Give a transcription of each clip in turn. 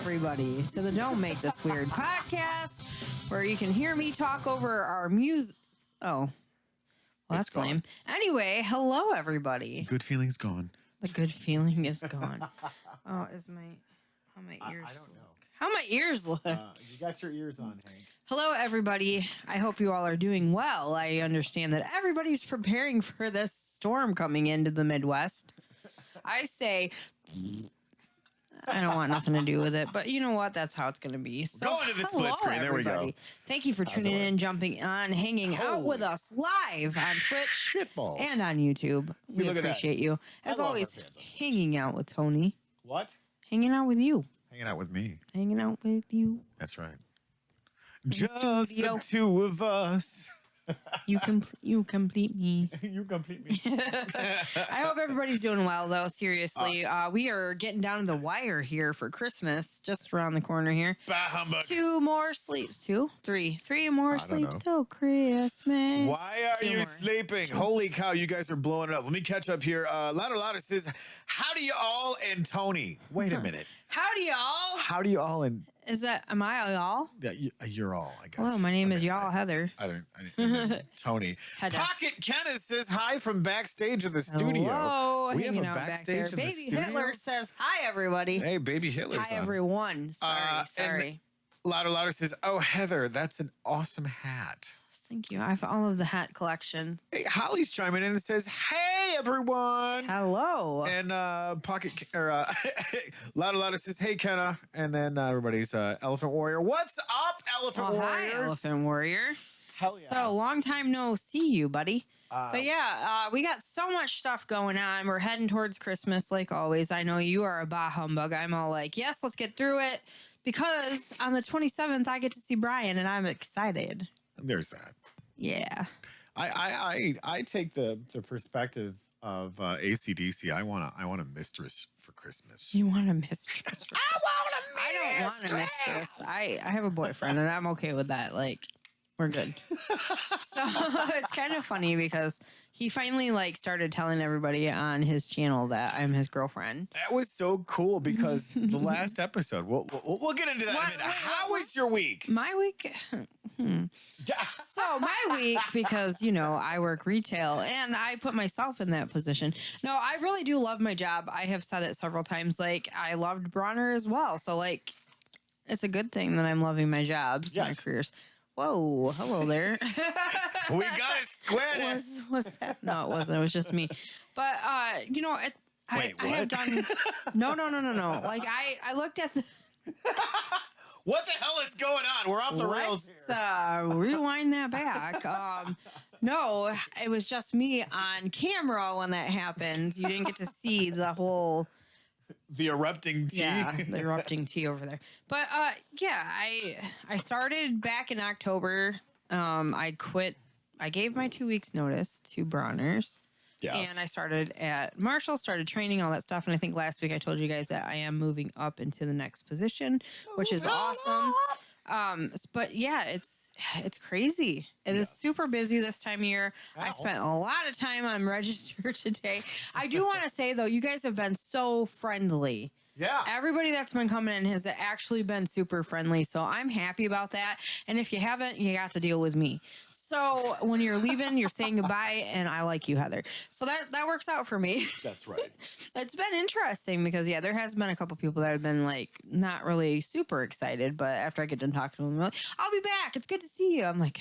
everybody, to the Don't Make This Weird podcast, where you can hear me talk over our music. Oh, well, that's lame. Anyway, hello, everybody. Good feeling's gone. The good feeling is gone. Oh, how my ears I don't look? know. How my ears look? You got your ears on, Hank. Hello, everybody. I hope you all are doing well. I understand that everybody's preparing for this storm coming into the Midwest. I say, I don't want nothing to do with it, but you know what? That's how it's going to be. So, Go into the split screen. There we go. Thank you for tuning in, jumping on, hanging out with us live on Twitch Shitballs. and on YouTube. See, we look at that. appreciate you. As love our always, fans. hanging out with Tony. What? Hanging out with you. Hanging out with me. Hanging out with you. That's right. the Just studio. the two of us. You complete me. You complete me. I hope everybody's doing well, though. Seriously, we are getting down to the wire here for Christmas, just around the corner here. Bah humbug. 2 more sleeps. 2, 3 more I don't sleeps know. till Christmas. Why are 2 you more. sleeping? Holy cow, you guys are blowing it up. Let me catch up here. Louder says, howdy y'all and Tony. Wait a minute. Howdy, y'all. Howdy y'all and Am I y'all? yeah, you're all, I guess. Hello, my name is Y'all Heather. I didn't Tony. Heather. Pocket Kenneth says hi from backstage of the studio. Hello, We have hanging a out back backstage there. of the Baby studio? Hitler says hi, everybody. Hey, baby Hitler's Hi, on. everyone. Sorry. And Louder says, oh, Heather, that's an awesome hat. Thank you. I have all of the hat collection. Hey, Holly's chiming in and says, hey, everyone. Hello. And Louder says, hey, Kenna. And then everybody's Elephant Warrior. What's up, Elephant Warrior? Hi, Elephant Warrior. Hell yeah. So, long time no see you, buddy. But yeah, we got so much stuff going on. We're heading towards Christmas, like always. I know you are a bah humbug. I'm all like, yes, let's get through it. Because on the 27th, I get to see Brian, and I'm excited. There's that. Yeah. I take the perspective of ACDC. I want a mistress for Christmas. You want a mistress? I want a mistress. I don't want a mistress. I have a boyfriend, and I'm okay with that. Like, we're good. So it's kind of funny because he finally started telling everybody on his channel that I'm his girlfriend. That was so cool because the last episode. We'll get into that in a minute. How was your week? My week. So my week, because I work retail and I put myself in that position. No, I really do love my job. I have said it several times. I loved Bronner as well. So it's a good thing that I'm loving my jobs, my careers. Whoa, hello there. We got it squared. What's that? No, it wasn't. It was just me. But I have done. No. I looked at the. What the hell is going on? We're off the rails here. Let's rewind that back. No, it was just me on camera when that happened. You didn't get to see the whole. The erupting tea. Yeah, the erupting tea over there. But I started back in October. I quit. I gave my 2 weeks notice to Bronner's. Yes. And I started at Marshall, started training, all that stuff. And I think last week I told you guys that I am moving up into the next position, which is awesome. But yeah, it's crazy. It is super busy this time of year. Ow. I spent a lot of time on register today. I do want to say, though, you guys have been so friendly. Yeah. Everybody that's been coming in has actually been super friendly. So I'm happy about that. And if you haven't, you got to deal with me. So when you're leaving, you're saying goodbye, and I like you, Heather. So that works out for me. That's right. It's been interesting because, there has been a couple people that have been, not really super excited. But after I get done talking to them, they're like, I'll be back. It's good to see you. I'm like,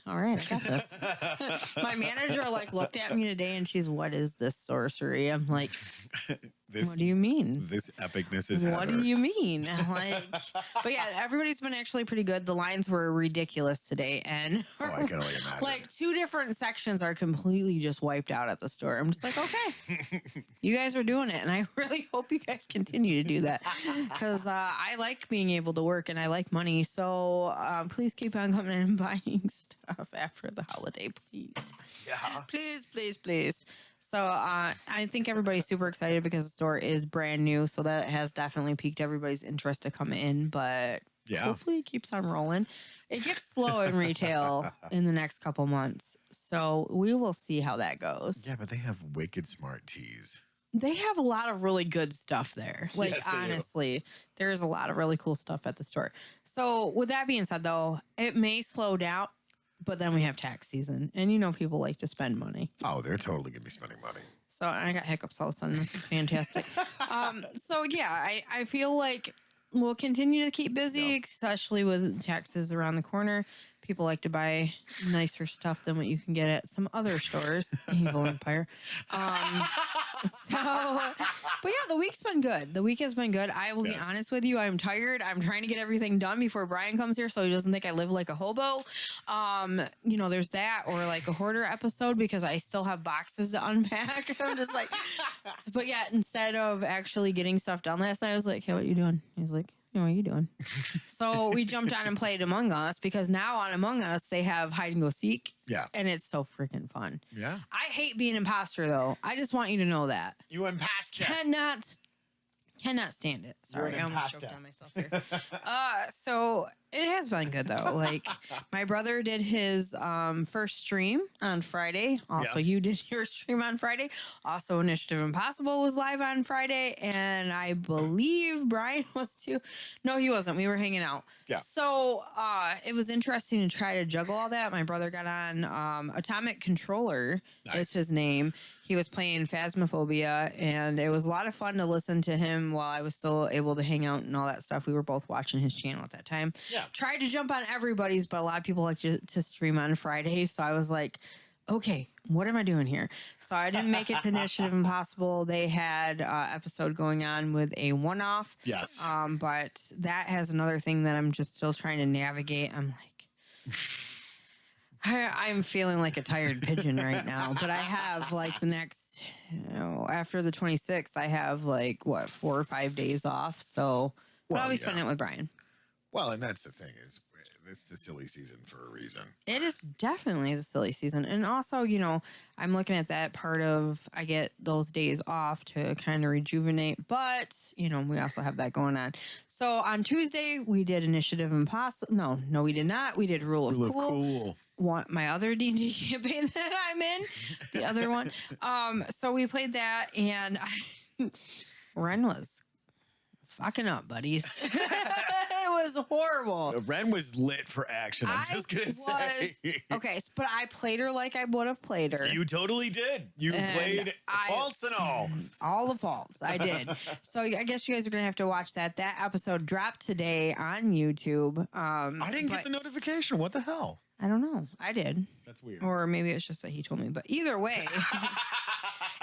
all right, I got this. My manager, looked at me today, and she's, what is this sorcery? I'm like, what do you mean? This epicness is What Heather. do you mean? But yeah, everybody's been actually pretty good. The lines were ridiculous today, and I can only imagine. 2 different sections are completely just wiped out at the store. I'm just like, okay, you guys are doing it, and I really hope you guys continue to do that because I like being able to work and I like money. So please keep on coming in and buying stuff after the holiday, please. Yeah. Please. So I think everybody's super excited because the store is brand new. So that has definitely piqued everybody's interest to come in. But hopefully it keeps on rolling. It gets slow in retail in the next couple months. So we will see how that goes. Yeah, but they have wicked smart teas. they have a lot of really good stuff there. Like, Yes, they do. honestly, there's a lot of really cool stuff at the store. So, with that being said, though, it may slow down, but then we have tax season. And people like to spend money. Oh, they're totally going to be spending money. So, I got hiccups all of a sudden. This is fantastic. So, yeah, I feel like we'll continue to keep busy, Yep. especially with taxes around the corner. People like to buy nicer stuff than what you can get at some other stores. Evil Empire. But yeah, the week's been good. The week has been good. I will be Yes. honest with you. I'm tired. I'm trying to get everything done before Brian comes here so he doesn't think I live like a hobo. There's that, or like a hoarder episode, because I still have boxes to unpack. I'm just like, but yeah, instead of actually getting stuff done last night, I was like, hey, what are you doing? He's like, what are you doing? So we jumped on and played Among Us, because now on Among Us, they have hide and go seek. Yeah. And it's so freaking fun. Yeah. I hate being imposter, though. I just want you to know that. You imposter. Cannot stand it. Sorry, You're I an almost imposter. choked on myself here. So it has been good, though. Like, my brother did his first stream on Friday. Also, Yeah. you did your stream on Friday. Also, Initiative Impossible was live on Friday. And I believe Brian was too. No, he wasn't. We were hanging out. Yeah. So it was interesting to try to juggle all that. My brother got on Atomic Controller. Nice. Is his name. He was playing Phasmophobia, and it was a lot of fun to listen to him while I was still able to hang out and all that stuff. We were both watching his channel at that time. Yeah. Tried to jump on everybody's, but a lot of people like to stream on Friday. So I was like, okay, what am I doing here? So I didn't make it to Initiative Impossible. They had episode going on with a one-off. Yes. But that has another thing that I'm just still trying to navigate. I'm like... I'm feeling like a tired pigeon right now, but I have like the next, after the 26th, I have like 4 or 5 days off. So Well, I'll be yeah. spending it with Brian. Well, and that's the thing is, it's the silly season for a reason. It is definitely the silly season. And also, I'm looking at that part of, I get those days off to kind of rejuvenate, but, we also have that going on. So on Tuesday, we did Initiative Impossible. No, we did not. We did Rule of Cool. My other D&D campaign that I'm in, the other one. So we played that, and Ren was fucking up, buddies. It was horrible. Ren was lit for action. I'm just gonna say. Okay, but I played her like I would have played her. You totally did. You And played faults and all. All the faults. I did. So I guess you guys are going to have to watch that. That episode dropped today on YouTube. I didn't get the notification. What the hell? I don't know. I did. That's weird. Or maybe it's just that he told me. But either way,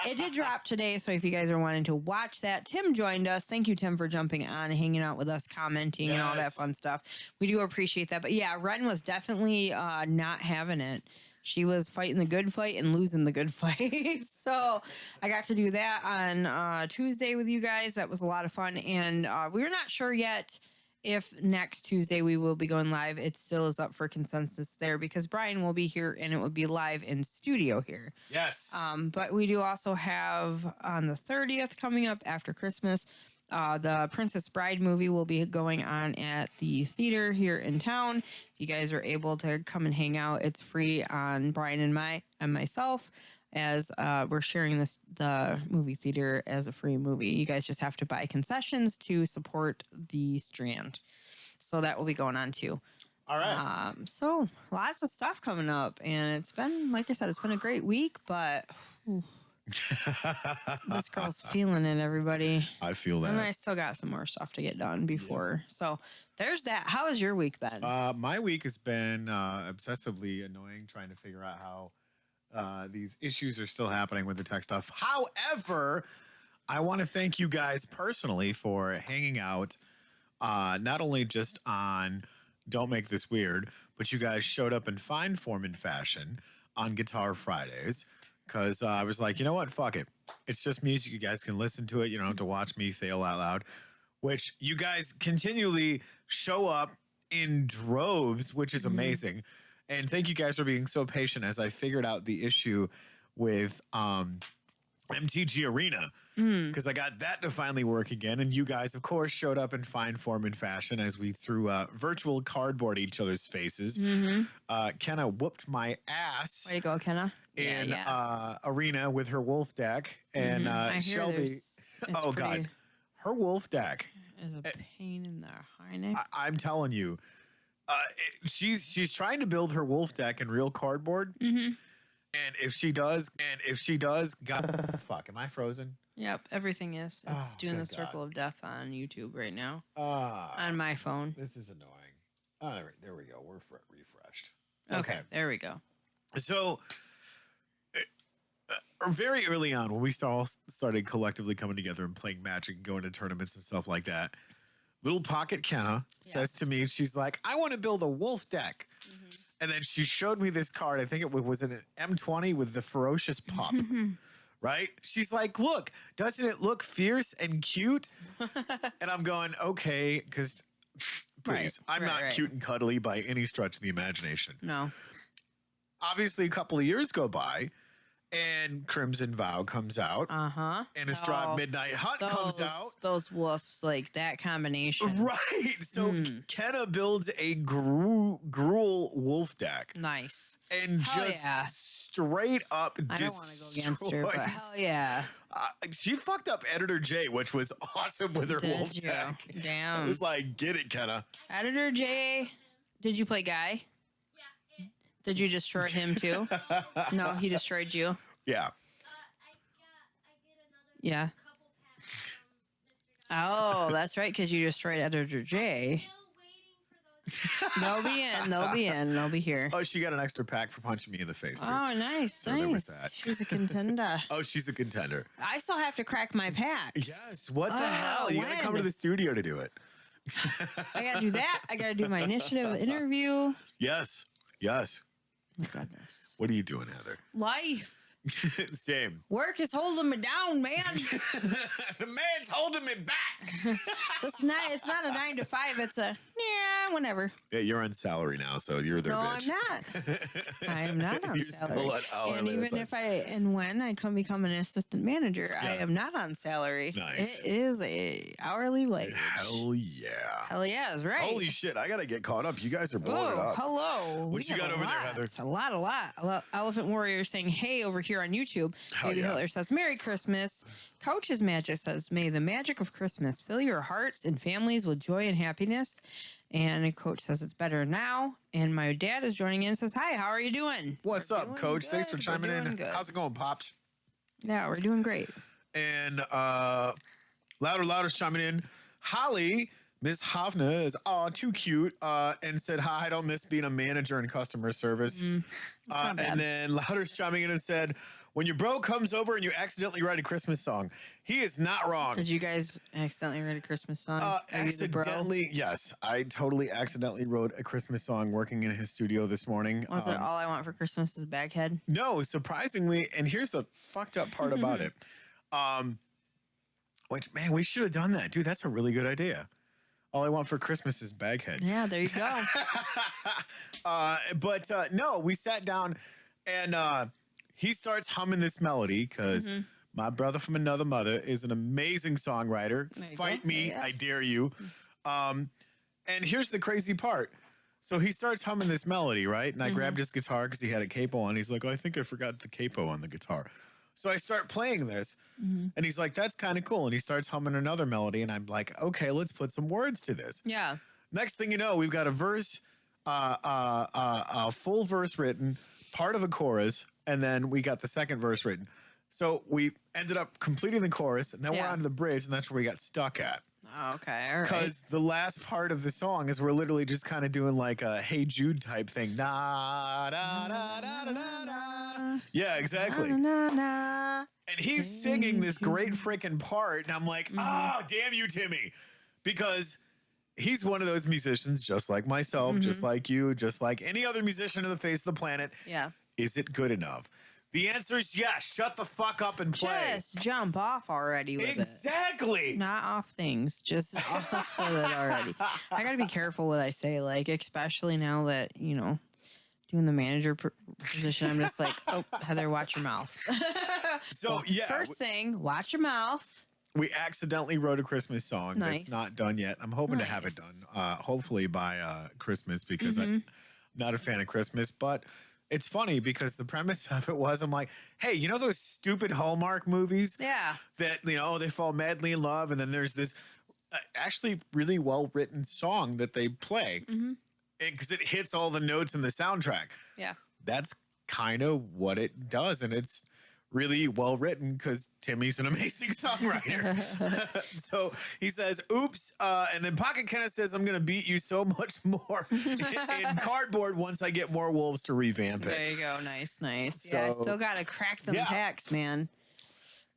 it did drop today. So if you guys are wanting to watch that, Tim joined us. Thank you, Tim, for jumping on and hanging out with us, commenting and all that Yes. fun stuff. We do appreciate that. But yeah, Ren was definitely not having it. She was fighting the good fight and losing the good fight. So I got to do that on Tuesday with you guys. That was a lot of fun. And we were not sure yet if next Tuesday we will be going live. It still is up for consensus there, because Brian will be here and it will be live in studio here. Yes. But we do also have on the 30th coming up after Christmas, the Princess Bride movie will be going on at the theater here in town. If you guys are able to come and hang out, it's free on Brian and myself, as we're sharing the movie theater as a free movie. You guys just have to buy concessions to support the Strand. So that will be going on too. All right. So lots of stuff coming up, and it's been, like I said, it's been a great week, but this girl's feeling it, everybody. I feel that. And I still got some more stuff to get done before. So there's that. How has your week been? My week has been obsessively annoying, trying to figure out how these issues are still happening with the tech stuff. However, I want to thank you guys personally for hanging out, not only just on Don't Make This Weird, but you guys showed up in fine form and fashion on Guitar Fridays, because I was like, you know what? Fuck it. It's just music. You guys can listen to it. You don't have to watch me fail out loud, which you guys continually show up in droves, which is amazing. And thank you guys for being so patient as I figured out the issue with MTG Arena, because I got that to finally work again. And you guys, of course, showed up in fine form and fashion as we threw virtual cardboard at each other's faces. Kenna whooped my ass. Way to go, Kenna. in Yeah. Arena with her wolf deck, and I hear Shelby. it's Oh God, pretty- her wolf deck. is a pain in the high neck. I'm telling you, she's trying to build her wolf deck in real cardboard. Mm-hmm. And if she does, God, fuck, am I frozen? Yep, everything is. It's doing the thank circle of death on YouTube right now Ah, on my phone. this is annoying. All right, there we go. We're refreshed. Okay, there we go. So, very early on, when we all started collectively coming together and playing Magic and going to tournaments and stuff like that, little Pocket Kenna says to me, she's like, I want to build a wolf deck. And then she showed me this card. I think it was an M20 with the ferocious pup. Right? She's like, look, doesn't it look fierce and cute? And I'm going, okay, because please, I'm not cute and cuddly by any stretch of the imagination. No. Obviously, a couple of years go by, and Crimson Vow comes out, and Estrad Midnight Hunt comes out. Those wolves, like that combination. Right. So Kenna builds a gruel wolf deck. Nice. And straight up I don't want to go against her, but hell yeah. She fucked up Editor J, which was awesome with her wolf you? deck. Damn. It was like, get it, Kenna. Editor J, did you play Guy? Yeah. Did you destroy him too? No, he destroyed you. Yeah. I get another Yeah. couple packs from Mr. Oh, that's right, because you destroyed Editor J. Still waiting for those. They'll be in. They'll be in. They'll be here. Oh, she got an extra pack for punching me in the face, too. Oh, nice, So there was nice. that. She's a contender. Oh, she's a contender. I still have to crack my packs. Yes. What the hell? You got to come to when? the studio to do it. I gotta do that. I gotta do my initiative interview. Yes. Yes. Oh, goodness. What are you doing, Heather? Life. Same. Work is holding me down, man. The man's holding me back. It's not a 9 to 5. It's a whenever. Yeah, you're on salary now, so you're their No, bitch. I'm not. I am not on You're salary. still on hourly. And even if when I come become an assistant manager, I Yeah. am not on salary. Nice. It is a hourly wage. Hell yeah. Hell yeah, is right. Holy shit, I gotta get caught up. You guys are blowing it Oh, up. hello. What We you have got a over there, lot. Heather? A lot. Elephant Warrior saying, hey, over here on YouTube. Hell Baby yeah. Hitler says, Merry Christmas. Coach's Magic says, may the magic of Christmas fill your hearts and families with joy and happiness. And Coach says, it's better now. And my dad is joining in and says, hi, how are you doing? What's We're up, doing Coach? Thanks for good. We're chiming in. doing good. How's it going, Pops? Yeah, we're doing great. And Louder's chiming in. Holly, Miss Hofna is too cute and said, hi, I don't miss being a manager in customer service. not bad. And then Louder's chiming in and said, when your bro comes over and you accidentally write a Christmas song, he is not wrong. Did you guys accidentally write a Christmas song? Are you the bro? Accidentally, yes. I totally accidentally wrote a Christmas song working in his studio this morning. Was it All I Want for Christmas is Baghead? No, surprisingly, and here's the fucked up part about it. Which, man, we should have done that. Dude, that's a really good idea. All I Want for Christmas is Baghead. Yeah, there you go. But no, we sat down and he starts humming this melody because my brother from another mother is an amazing songwriter. There you Fight go. me, Yeah. I dare you. And here's the crazy part. So he starts humming this melody, right? And I grabbed his guitar because he had a capo on. He's like, oh, I think I forgot the capo on the guitar. So I start playing this and he's like, that's kind of cool. And he starts humming another melody. And I'm like, okay, let's put some words to this. Yeah. Next thing you know, we've got a verse, a full verse written, part of a chorus, and then we got the second verse written. So we ended up completing the chorus, and then we're Yeah. on to the bridge, and that's where we got stuck at. Oh, okay. All right. Because the last part of the song is we're literally just kind of doing like a Hey Jude type thing. Da, da, da, da, da, da, da. Yeah, exactly. Na, na, na. And he's singing this great freaking part, and I'm like, oh, damn you, Timmy. Because he's one of those musicians, just like myself, just like you, just like any other musician on the face of the planet. Yeah. Is it good enough? The answer is yes. Shut the fuck up and play. Just jump off already with it. Exactly. Not off things, just off with it already. I gotta be careful what I say, like especially now that doing the manager position. I'm just like, oh, Heather, watch your mouth. So yeah, First thing, watch your mouth. we accidentally wrote a Christmas song Nice. that's not done yet. I'm hoping to have it Nice. done, hopefully by Christmas, because I'm not a fan of Christmas, but it's funny because the premise of it was, I'm like, hey, you know those stupid Hallmark movies Yeah. that, they fall madly in love, and then there's this actually really well written song that they play because it hits all the notes in the soundtrack. Yeah. That's kind of what it does, and it's really well written because Timmy's an amazing songwriter. So he says, oops. And then Pocket Kenneth says, I'm going to beat you so much more in cardboard once I get more wolves to revamp it. There you go. Nice. Yeah, I So- still got to crack them Yeah. packs, man.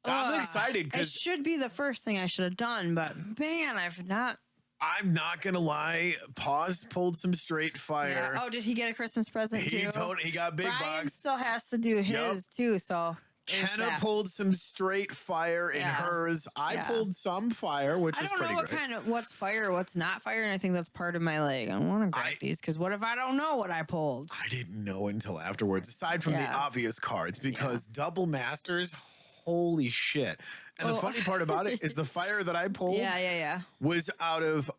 I'm Ugh. excited It because should be the first thing I should have done, but man, I've not. I'm not going to lie. Paws pulled some straight fire. Yeah. Oh, did he get a Christmas present He too? he got big Brian bucks. still has to do his Yep. too, so. there's Kenna that. pulled some straight fire in Yeah. hers. I Yeah. pulled some fire, which I was don't know pretty what great. what's fire, what's not fire, and I think that's part of my leg. I want to grab these because what if I don't know what I pulled? I didn't know until afterwards, aside from the Yeah. obvious cards, because double masters, holy shit. And the Oh. funny part about it is the fire that I pulled Yeah. was out of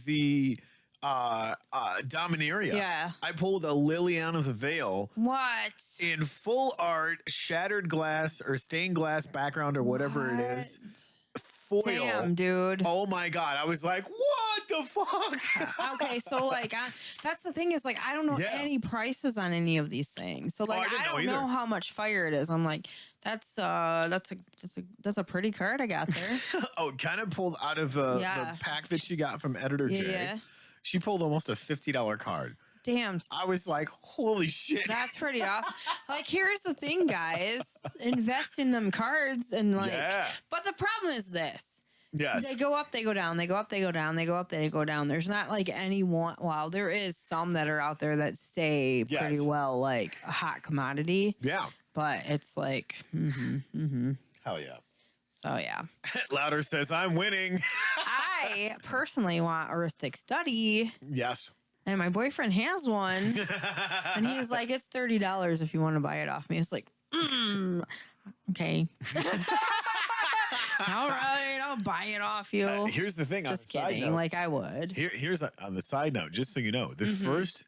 the Dominaria. Yeah. I pulled a Liliana of the Veil What? in full art, shattered glass or stained glass background or whatever it is. Foil. Damn, dude. Oh my God. I was like, what the fuck? Okay, so like that's the thing is like I don't know Yeah. any prices on any of these things. So like I didn't I know don't know either. how much fire it is. I'm like that's a pretty card I got there. Oh, kind of pulled out of Yeah. the pack that she got from Editor J. Yeah. She pulled almost a $50 card. Damn. I was like, holy shit. That's pretty awesome. Like, here's the thing, guys. Invest in them cards and like Yeah. but the problem is this. Yes. They go up, they go down, they go up, they go down, they go up, they go down. There's not like any one. Well, there is some that are out there that stay pretty Yes. well, like a hot commodity, Yeah. but it's like, Hell yeah. so yeah. Louder says, I'm winning. I personally want a Ristic Study, Yes. and my boyfriend has one, and he's like, it's $30 if you want to buy it off me. It's like, okay. All right, I'll buy it off you. Here's the thing. Just on the side kidding. note, Like I would. here's on the side note, just so you know, the Mm-hmm. first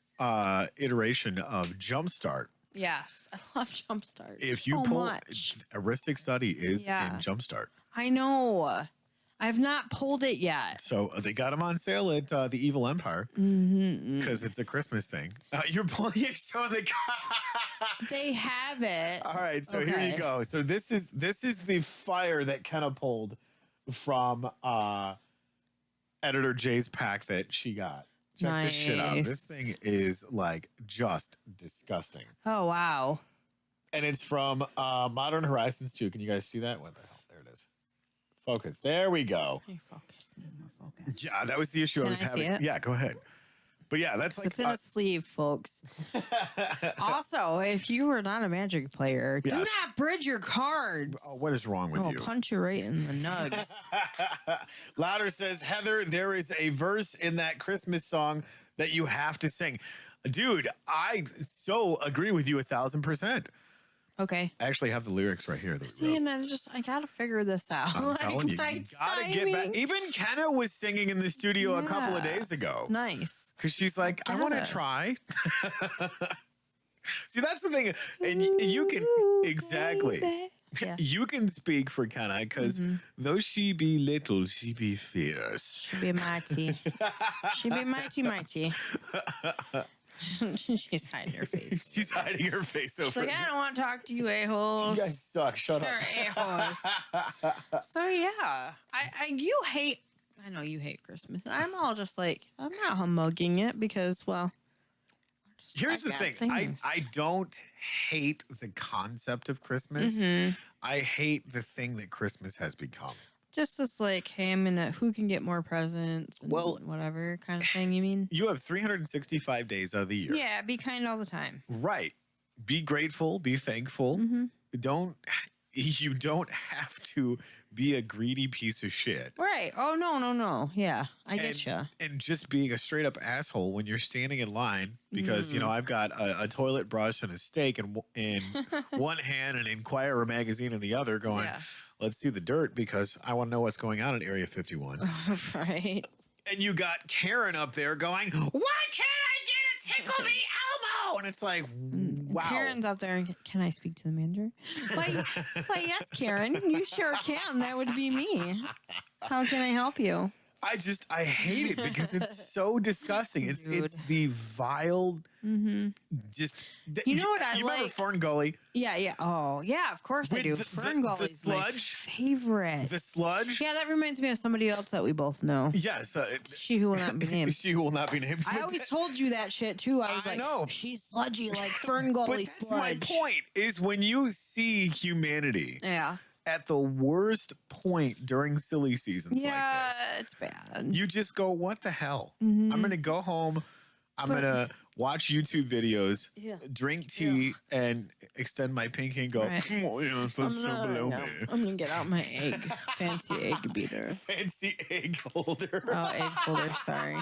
iteration of Jumpstart, Yes, I love Jumpstart. if you so pull much. Heuristic Study is Yeah. in Jumpstart. I know. I've not pulled it yet. So they got them on sale at the Evil Empire Mm-hmm. because it's a Christmas thing. You're pulling you showing the They have it. All right, so here you Okay. go. So this is the fire that Kenna pulled from Editor J's pack that she got. Check this shit out. This Nice. thing is like just disgusting. Oh wow. And it's from Modern Horizons 2. Can you guys see that? What the hell? There it is. Focus. There we go. Hey, focus. Need more focus. Yeah, that was the issue I Can was I see having. it? Yeah, go ahead. But yeah, that's like It's in a sleeve, folks. Also, if you are not a Magic player, do Yes. not bridge your cards. oh, what is wrong with I'll you? punch you right in the nugs. Louder says, Heather, there is a verse in that Christmas song that you have to sing. Dude, I so agree with you 1,000%. Okay. I actually have the lyrics right here. That we See, wrote. and I gotta figure this out. I'm telling you, my you gotta get back. timing. Even Kenna was singing in the studio a couple of Yeah. days ago Nice. because she's like, I want to gotta. try. See, that's the thing, and you can exactly. Baby. Yeah. You can speak for Kenna because though she be little, she be fierce. She be mighty. She be mighty. She's hiding her face. She's hiding her face She's over. like, I don't want to talk to you You a-holes. guys suck. Shut You're up. a-holes. So yeah, you hate. I know you hate Christmas. I'm all just like I'm not humbugging it because Here's the got thing. things. I don't hate the concept of Christmas. I hate the thing that Christmas has become. just this like hey, I'm gonna who can get more presents and Well- whatever kind of thing. You mean? You have 365 days of the year. Yeah, be kind all the time. Right. Be grateful, be thankful. You don't have to be a greedy piece of shit. Right. Oh no. Yeah, I get and, you. and just being a straight up asshole when you're standing in line because I've got a toilet brush and a steak in one hand and Inquirer magazine in the other going, Yeah. let's see the dirt because I want to know what's going on at Area 51. Right. And you got Karen up there going, why can't I get a tickle me Elmo? And it's like, Wow. Karen's up there. Can I speak to the manager? Why, yes, Karen. You sure can. That would be me. How can I help you? I hate it because it's so disgusting. It's Dude. the vile, just. You know what I You remember like? Fern Gully? Yeah. Oh, yeah, of course I With do. the Fern Gully's my sludge? favorite. The sludge? Yeah, that reminds me of somebody else that we both know. Yes. She who will not be named. She will not be named. I But always told you that shit too. I was I like, know. she's sludgy like Fern but Gully that's sludge. my point, is when you see humanity Yeah. at the worst point during silly seasons Yeah, like this, it's bad. you just go, what the hell? Mhm. I'm going to go home. I'm But- going to watch YouTube videos, Yeah. drink tea, and extend my pinky and go, Right. oh, yeah, so below me. I'm gonna get out my fancy egg beater. Fancy egg holder. Oh, egg holder, sorry.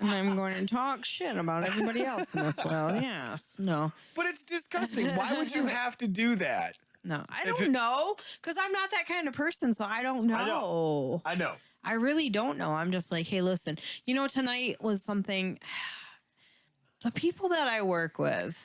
And I'm going to talk shit about everybody else in this world. Yes. No. But it's disgusting. Why would you have to do that? No. I If don't it- know. Because I'm not that kind of person, so I don't know. I know. I really don't know. I'm just like, hey, listen, tonight was something. The people that I work with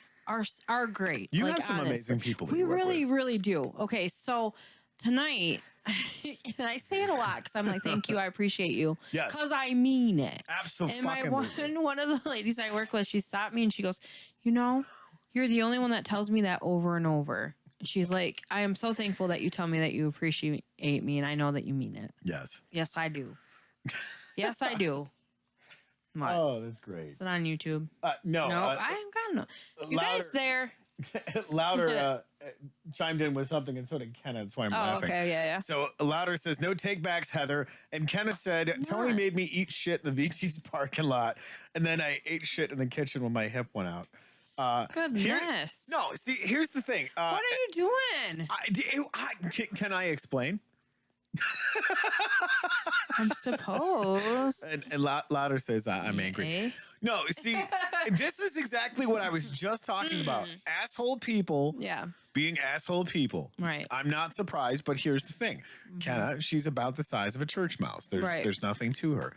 are great. You like, have some honest. amazing people that We you work really, with. really do. Okay, so tonight, and I say it a lot because I'm like, thank you, I appreciate you. Yes. Because I mean it. Absolutely. And my one of the ladies I work with, she stopped me and she goes, you're the only one that tells me that over and over. She's like, I am so thankful that you tell me that you appreciate me, and I know that you mean it. Yes. Yes, I do. Yes, I do. What? Oh, that's great. Is it on YouTube? No. No, I ain't got no. You louder- guys there? Louder chimed in with something, and so did Kenneth. That's why I'm Oh, laughing. okay, yeah. So Louder says, no takebacks, Heather. And Kenneth said, Tony What? made me eat shit in the VG's parking lot. And then I ate shit in the kitchen when my hip went out. Goodness. No, see, here's the thing. What are you doing? Can I explain? I'm supposed. And Louder says, I'm angry. Okay. No, see, this is exactly what I was just talking about. Asshole people Yeah. being asshole people. Right. I'm not surprised, but here's the thing. Kenna, she's about the size of a church mouse. There's nothing to her.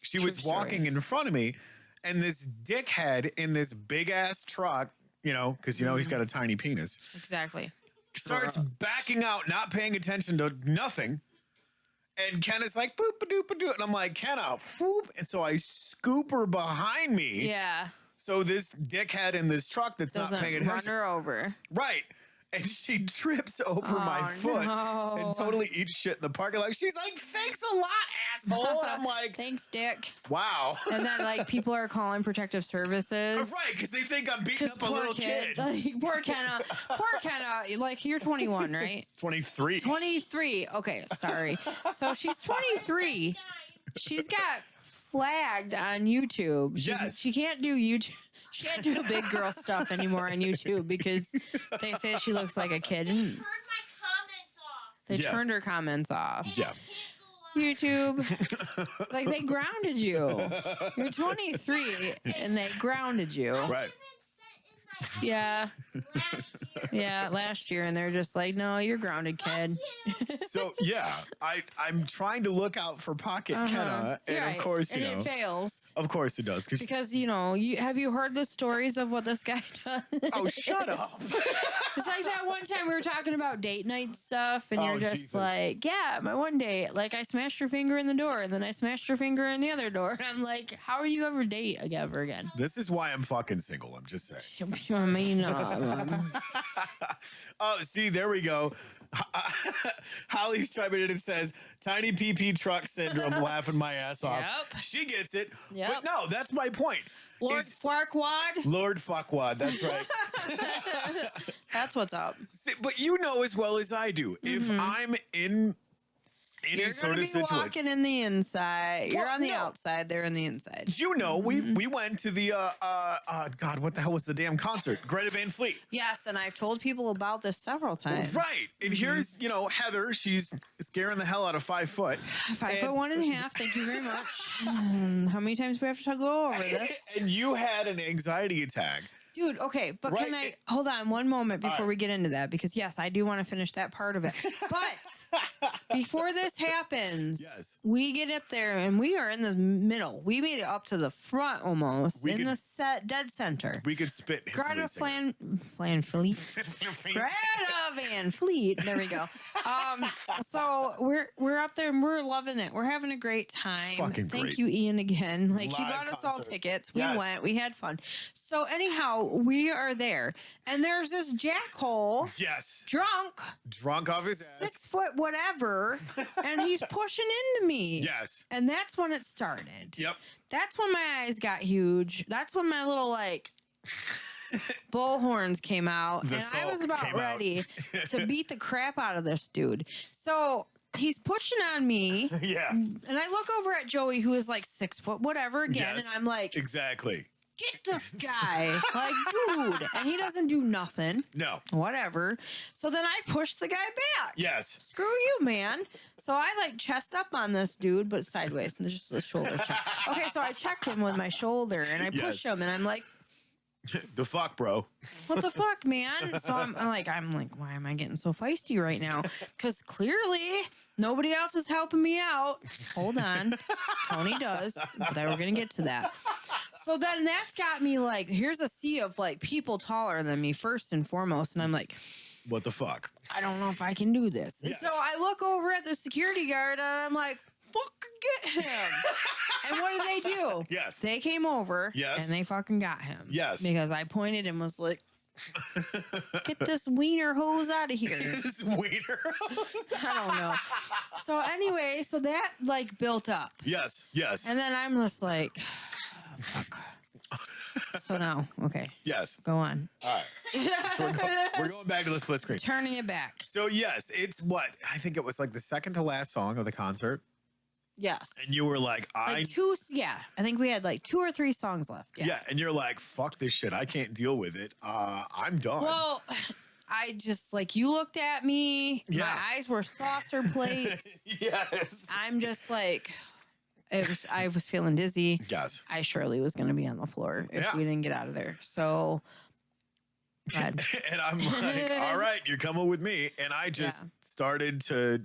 She True was walking in front of me, and this dickhead in this big ass truck, because he's got a tiny penis, Exactly. starts backing out, not paying attention to nothing. And Kenna's like, boop a doop a doo. And I'm like, Kenna, whoop. And so I scoop her behind me. Yeah. So this dickhead in this truck that's not paying Doesn't run attention. her over. Right. And she trips over my Oh, foot no. and totally eats shit in the parking lot. She's like, thanks a lot, asshole. And I'm like, Thanks, Dick. wow. And then people are calling protective services. Right, because they think I'm beating up a little kid. Poor Kenna. Like, you're 21, right? 23. 23. Okay, sorry. So she's 23. She's got flagged on YouTube. Yes. She can't do YouTube. She can't do big girl stuff anymore on YouTube because they say she looks like a kid. And Turned my comments off. they Yeah. turned her comments off. Yeah. Can't go on. YouTube. Like, they grounded you. You're 23 and they grounded you. Right. I've been set in my Yeah. last year. Yeah, last year. And they're just like, no, you're grounded, kid. So, yeah, I'm trying to look out for Pocket Kenna. And Right. of course, and it fails. Of course it does. Because, have you heard the stories of what this guy does? Oh, shut up. It's like that one time we were talking about date night stuff, and Oh, you're just Jesus. like, yeah, my one date, I smashed your finger in the door, and then I smashed your finger in the other door. And I'm like, how are you ever date ever again? This is why I'm fucking single. I'm just saying. I mean, Oh, see, there we go. Holly's chiming in and says, tiny PP truck syndrome, laughing my ass off. Yep. She gets it. Yep. But no, that's my point. Lord Is- Farquaad, Lord Fuckwad, that's right. that's what's up. See, but you know as well as I do, if I'm in any You're sort gonna of be situation, walking in the inside. You're Well, on the no. outside. They're in the inside. we went to the God, what the hell was the damn concert? Greta Van Fleet. Yes, and I've told people about this several times. Right. And here's, Heather, she's scaring the hell out of 5 foot. 5'1.5". Thank you very much. How many times do we have to go over this? And you had an anxiety attack. Dude, okay, but can Right. I hold on one moment before right. we get into that? Because yes, I do want to finish that part of it. But Before this happens, Yes. we get up there and we are in the middle. We made it up to the front almost We in could- the dead center. We could spit. his Greta lead singer. Fleet. Greta Van Fleet. There we go. So we're up there and we're loving it. We're having a great time. Fucking Thank great. you, Ian, again. Like he Live bought us all concert. tickets. We Yes. went. We had fun. So anyhow, we are there, and there's this jackhole, Yes. drunk, Drunk off his ass. 6 foot whatever, and he's pushing into me. Yes. And that's when it started. Yep. That's when my eyes got huge. That's when my little like bull horns came out, The and I was Thulk about came out. ready to beat the crap out of this dude. So he's pushing on me, Yeah. and I look over at Joey, who is like 6 foot whatever again, and Yes. I'm like, Exactly. get this guy, like dude, and he doesn't do nothing. No. Whatever. So then I push the guy back. Yes. Screw you, man. So I like chest up on this dude, but sideways, and just the shoulder check. Okay, so I checked him with my shoulder, and I Yes. push him, and I'm like, The fuck, bro. what the fuck, man? So I'm like, why am I getting so feisty right now? Because clearly nobody else is helping me out. Hold on. Tony does, but we're going to get to that. So then that's got me like, here's a sea of like people taller than me, first and foremost. And I'm like, What the fuck? I don't know if I can do this. And Yes. so I look over at the security guard and I'm like, fucking get him. And what did they do? Yes. They came over Yes. and they fucking got him. Yes. Because I pointed and was like, get this wiener hose out of here. This wiener. I don't know. So anyway, so that like built up. Yes. Yes. And then I'm just like, oh, fuck. So now, okay, Yes. go on. All right. So we're going back to the split screen. Turning it back. So yes, it's what I think it was like the second to last song of the concert, Yes. and you were like, Like two, yeah. I think we had like 2 or 3 songs left. yeah, and you're like, fuck this shit, I can't deal with it. I'm done. Well, I just like you looked at me. Yeah. My eyes were saucer plates. Yes. I'm just like, I was feeling dizzy. Yes. I surely was going to be on the floor if Yeah. we didn't get out of there. So, God. And I'm like, all right, you're coming with me. And I just Yeah. started to.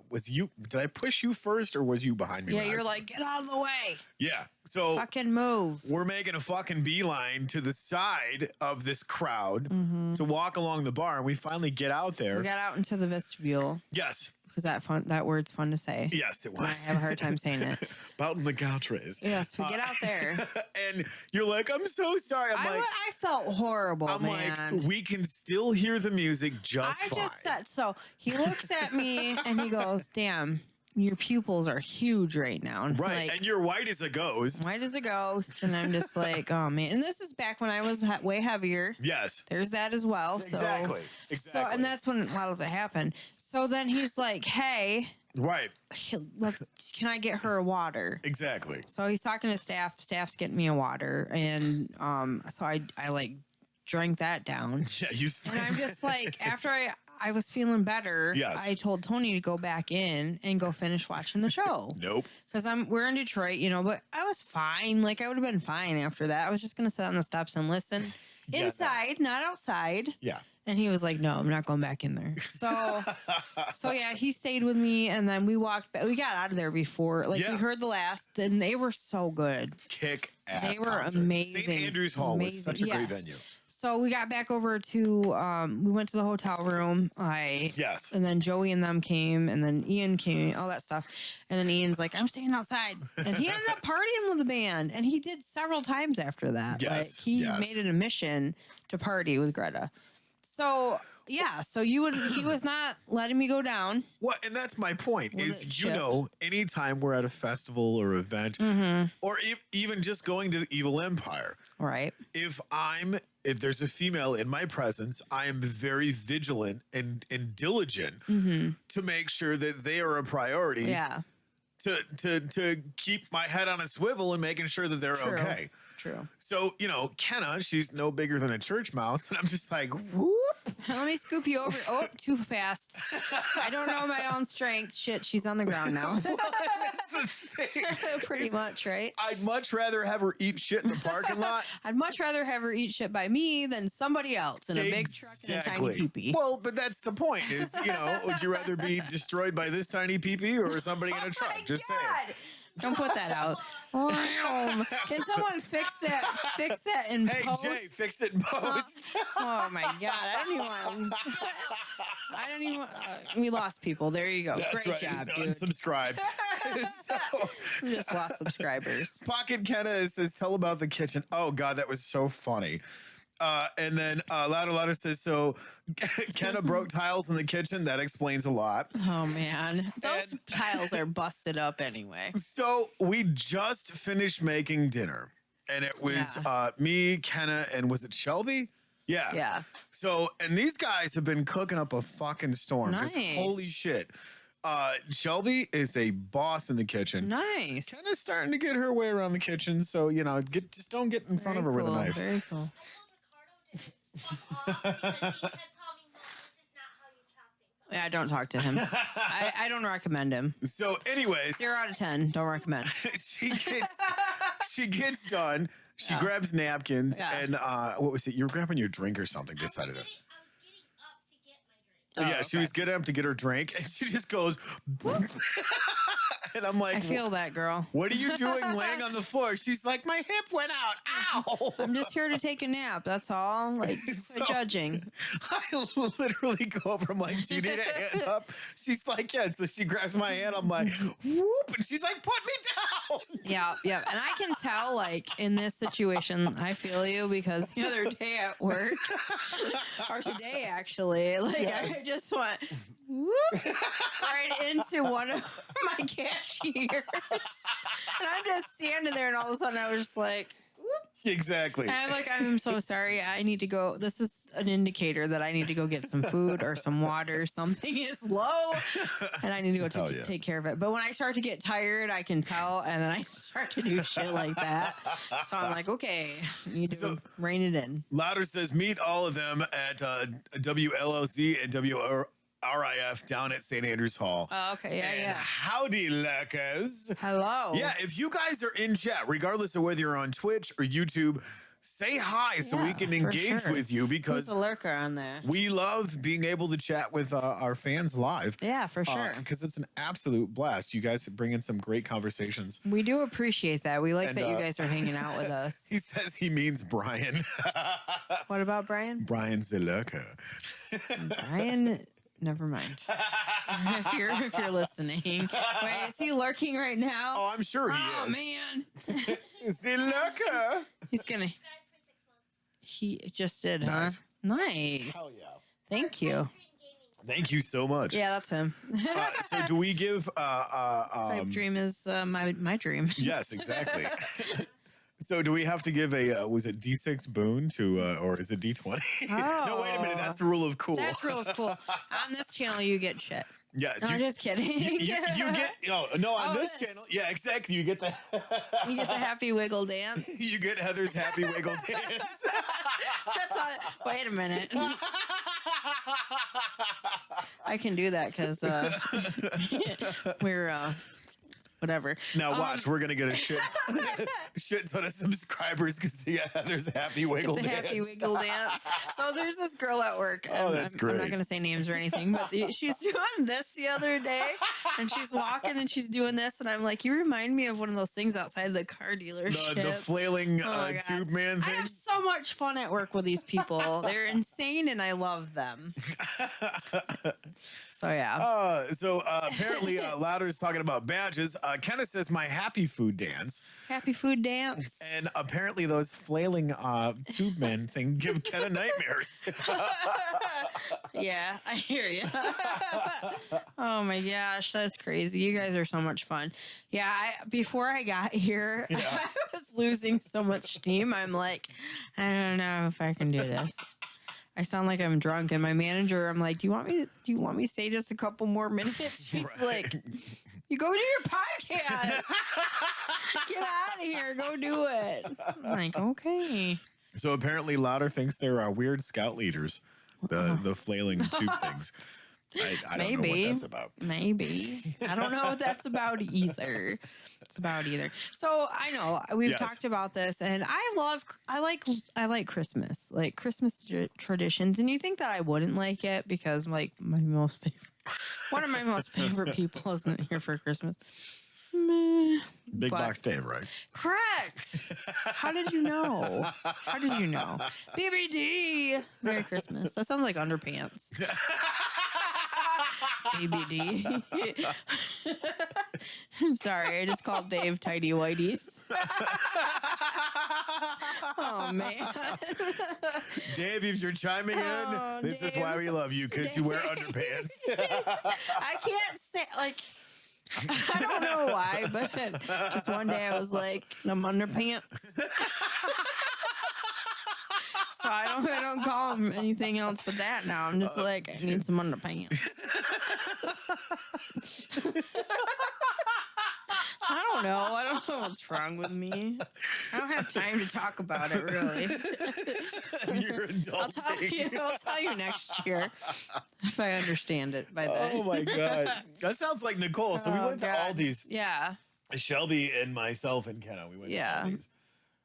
Was you? Did I push you first, or was you behind me? Yeah, when I- you're like, get out of the way. Yeah. So Fucking move. we're making a fucking beeline to the side of this crowd Mhm. to walk along the bar, and we finally get out there. We got out into the vestibule Yes. because that word's fun to say. Yes, it And I was. have a hard time saying it. Out in the couches. Yes, we get out there. And you're like, I'm so sorry. I'm like, I felt horrible, I'm man. like, we can still hear the music just I fine. just said so. He looks at me and he goes, "Damn, your pupils are huge right now." And I'm Right, like, and you're white as a ghost. white as a ghost, and I'm just like, oh man. And this is back when I was way heavier. Yes. There's that as well. So, Exactly. So, and that's when a lot of it happened. So then he's like, "Hey, Right. can I get her a water?" Exactly. So he's talking to staff. Staff's getting me a water, and so I like drank that down. Yeah, you. And I'm just like, after I was feeling better, Yes. I told Tony to go back in and go finish watching the show. Nope. Because we're in Detroit, but I was fine. Like I would have been fine after that. I was just gonna sit on the steps and listen. Yeah, no. Inside, not outside. Yeah. And he was like, "No, I'm not going back in there." So yeah, he stayed with me, and then we walked back. We got out of there before, like Yeah. we heard the last, and they were so good. Kick ass. They were concert. amazing. St. Andrews Hall was Amazing. such a great Yes. venue. So we got back over to, we went to the hotel room. Yes. And then Joey and them came, and then Ian came, all that stuff. And then Ian's like, "I'm staying outside." And he ended up partying with the band. And he did several times after that. Yes, Like, he yes. made it a mission to party with Greta. So, yeah. So he was not letting me go down. Well, and that's my point Let is, it you chip. know, anytime we're at a festival or event, Mm-hmm. or even just going to the Evil Empire, Right. if there's a female in my presence, I am very vigilant and diligent Mm-hmm. to make sure that they are a priority. Yeah. To keep my head on a swivel and making sure that they're True. okay. True. So, Kenna, she's no bigger than a church mouse. And I'm just like, whoop. Let me scoop you over. Oh, too fast. I don't know my own strength. Shit, she's on the ground now. That's the thing. Pretty much, right? I'd much rather have her eat shit in the parking lot. I'd much rather have her eat shit by me than somebody else in a big truck and a tiny pee-pee. Well, but that's the point is, would you rather be destroyed by this tiny pee-pee or somebody in a truck? Just saying. Don't put that out. Can someone fix that in Hey, post? Jay, fix it in post. Oh my God. I don't even we lost people. There you go. That's Great right. job, dude. Unsubscribe. We just lost subscribers. Pocket Kenna says, tell about the kitchen. Oh, God, that was so funny. And then Louder says, so Kenna broke tiles in the kitchen. That explains a lot. Oh, man. Those tiles are busted up anyway. So we just finished making dinner. And it was me, Kenna, and was it Shelby? Yeah. Yeah. So, and these guys have been cooking up a fucking storm. 'Cause Nice. Holy shit. Shelby is a boss in the kitchen. Nice. Kenna's starting to get her way around the kitchen. So, just don't get in front of her with a knife. Very cool. I told Ricardo to fuck off because he kept telling me, this is not how you chop things up. Yeah, don't talk to him. I don't recommend him. So, anyways, 0 out of 10. Don't recommend. she gets done. She grabs napkins and what was it? You were grabbing your drink or something. Decided it. I was getting up to get my drink. Yeah, she was getting up to get her drink, and she just goes, and I'm like, I feel that, girl. what are you doing laying on the floor? She's like, my hip went out. Ow. I'm just here to take a nap. That's all. Like, quit judging. I literally go over. I'm like, do you need a hand up? She's like, yeah. So she grabs my hand. I'm like, whoop. And she's like, put me down. Yeah, yeah. And I can tell, like, in this situation, I feel you because the other day at work, or today actually, like, I just went whoop, right into one of my cashiers. And I'm just standing there, and all of a sudden I was just like, whoop. Exactly. And I'm like, I'm so sorry. I need to go. This is an indicator that I need to go get some food or some water. Something is low, and I need to go take care of it. But when I start to get tired, I can tell, and then I start to do shit like that. So I'm like, okay, I need to rein it in. Louder says, meet all of them at WLLC and WRIF down at St. Andrews Hall. Oh, okay, yeah, And yeah. howdy, lurkers. Hello. Yeah, if you guys are in chat, regardless of whether you're on Twitch or YouTube, say hi so we can for engage sure. with you Who's because a lurker on there? we love being able to chat with our fans live. Yeah, for sure. Because it's an absolute blast. You guys bring in some great conversations. We do appreciate that. We like And, that you guys are hanging out with us. He says he means Brian. What about Brian? Brian's a lurker. Brian, never mind. if you're listening, wait, is he lurking right now? Oh, I'm sure he Oh is. man, Is he lurker? he's gonna. Guys for 6 months. He just did, Nice. huh? Nice. Hell yeah. Thank you. Green gaming. Thank you so much. Yeah, that's him. So do we give My dream is my dream. yes, exactly. So do we have to give a was it D6 boon to or is it D20? No, wait a minute. That's the rule of cool. That's real cool. On this channel, you get shit. Yes. No, you, just kidding. you get no on Oh, this this. channel. Yeah, exactly. You get the You get the happy wiggle dance. you get Heather's happy wiggle dance. That's all. Wait a minute. I can do that because we're whatever. Now watch, we're gonna get a shit ton of subscribers because Heather's happy wiggle The dance. happy wiggle dance. So there's this girl at work. Oh, that's I'm great. not going to say names or anything, but she's doing this the other day, and she's walking and she's doing this, and I'm like, you remind me of one of those things outside the car dealership. The flailing Oh my God. tube man I thing. have so much fun at work with these people. They're insane, and I love them. So yeah. Apparently Louder's talking about badges. Kenneth says my happy food dance. Happy food dance. And apparently those flailing tube men thing give Kenna nightmares. Yeah, I hear you. Oh my gosh, that's crazy. You guys are so much fun. Yeah, before I got here, I was losing so much steam. I'm like, I don't know if I can do this. I sound like I'm drunk, and my manager, I'm like, do you want me to stay just a couple more minutes? She's like, you go do your podcast. Get out of here. Go do it. I'm like, okay. So apparently Louder thinks they're weird scout leaders. The flailing tube things. I don't know what that's about. Maybe. I don't know what that's about either. So I know we've talked about this, and I like Christmas, like Christmas traditions. And you think that I wouldn't like it because like one of my most favorite people isn't here for Christmas. Big Box Dave, right? Correct. How did you know? BBD. Merry Christmas. That sounds like underpants. BBD. I'm sorry. I just called Dave Tidy Whiteys. Oh, man. Dave, if you're chiming in, this is why we love you, because you wear underpants. I can't say, like... I don't know why, but just one day I was like, I'm underpants. So I don't call them anything else but that now. I'm just like, I need some underpants. I don't know what's wrong with me. I don't have time to talk about it, really. You're adulting. I'll tell you next year if I understand it by then. Oh, my God. That sounds like Nicole. So we went to Aldi's. Yeah. Shelby and myself and Kenna, we went to Aldi's.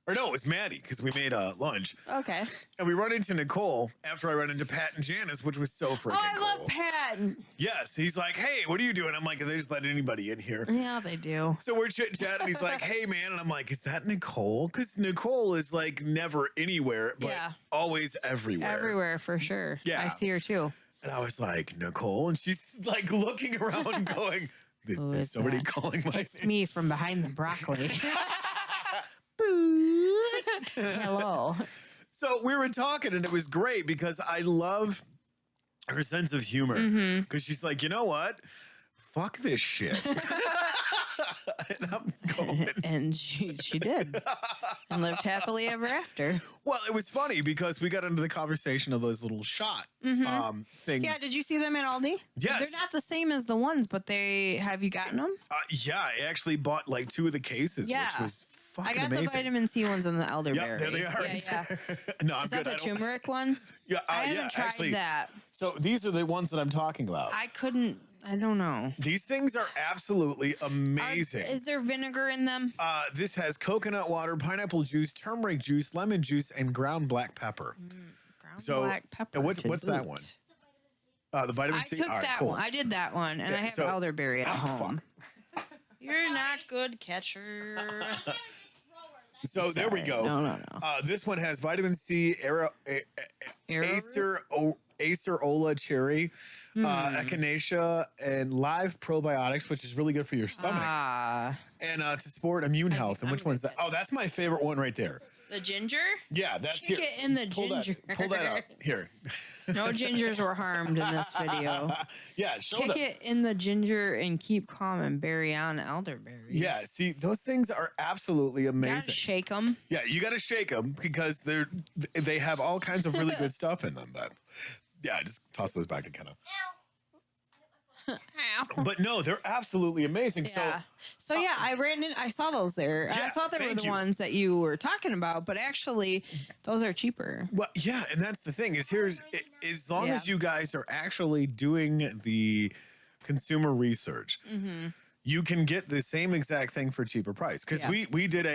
Or no, it was Maddie, because we made lunch. Okay. And we run into Nicole after I run into Pat and Janice, which was so freaking I cool. love Pat. Yes. He's like, hey, what are you doing? I'm like, they just let anybody in here. Yeah, they do. So we're chit-chatting. He's like, hey, man. And I'm like, is that Nicole? Because Nicole is like never anywhere, but always everywhere. Everywhere, for sure. Yeah. I see her, too. And I was like, Nicole? And she's like looking around going, is somebody calling my name? It's me from behind the broccoli. Hello. So we were talking, and it was great because I love her sense of humor. Because she's like, you know what? Fuck this shit. And I'm going. And she did. And lived happily ever after. Well, it was funny because we got into the conversation of those little shot things. Yeah, did you see them at Aldi? Yes. They're not the same as the ones, but have you gotten them? Yeah, I actually bought like 2 of the cases, which was fucking I got amazing. the vitamin C ones and the elderberry. Yep, there they are. Yeah. No, I'm Is that good. the turmeric ones? Yeah, I haven't tried actually, that. So these are the ones that I'm talking about. I don't know. These things are absolutely amazing. Is there vinegar in them? This has coconut water, pineapple juice, turmeric juice, lemon juice, and ground black pepper. Black pepper. What's that one? The vitamin C. I took All right, that cool. one. I did that one, and I have elderberry at home. You're not good catcher. So there we go. No. This one has vitamin C, Acerola cherry, echinacea, and live probiotics, which is really good for your stomach. And to support immune health. And which one's that? Oh, that's my favorite one right there. The ginger? Yeah, that's Kick here. it in the ginger. Pull that up. Here. No gingers were harmed in this video. Yeah, show Kick it in the ginger and keep calm and berry on elderberry. Yeah, see, those things are absolutely amazing. Gotta shake them. Yeah, you got to shake them because they have all kinds of really good stuff in them. But yeah, just toss those back to Kenna. But no, they're absolutely amazing. Yeah. So yeah, I saw those there. Yeah, I thought they were the ones that you were talking about, but actually those are cheaper. Well, yeah, and that's the thing is as long as you guys are actually doing the consumer research, you can get the same exact thing for a cheaper price. Because we did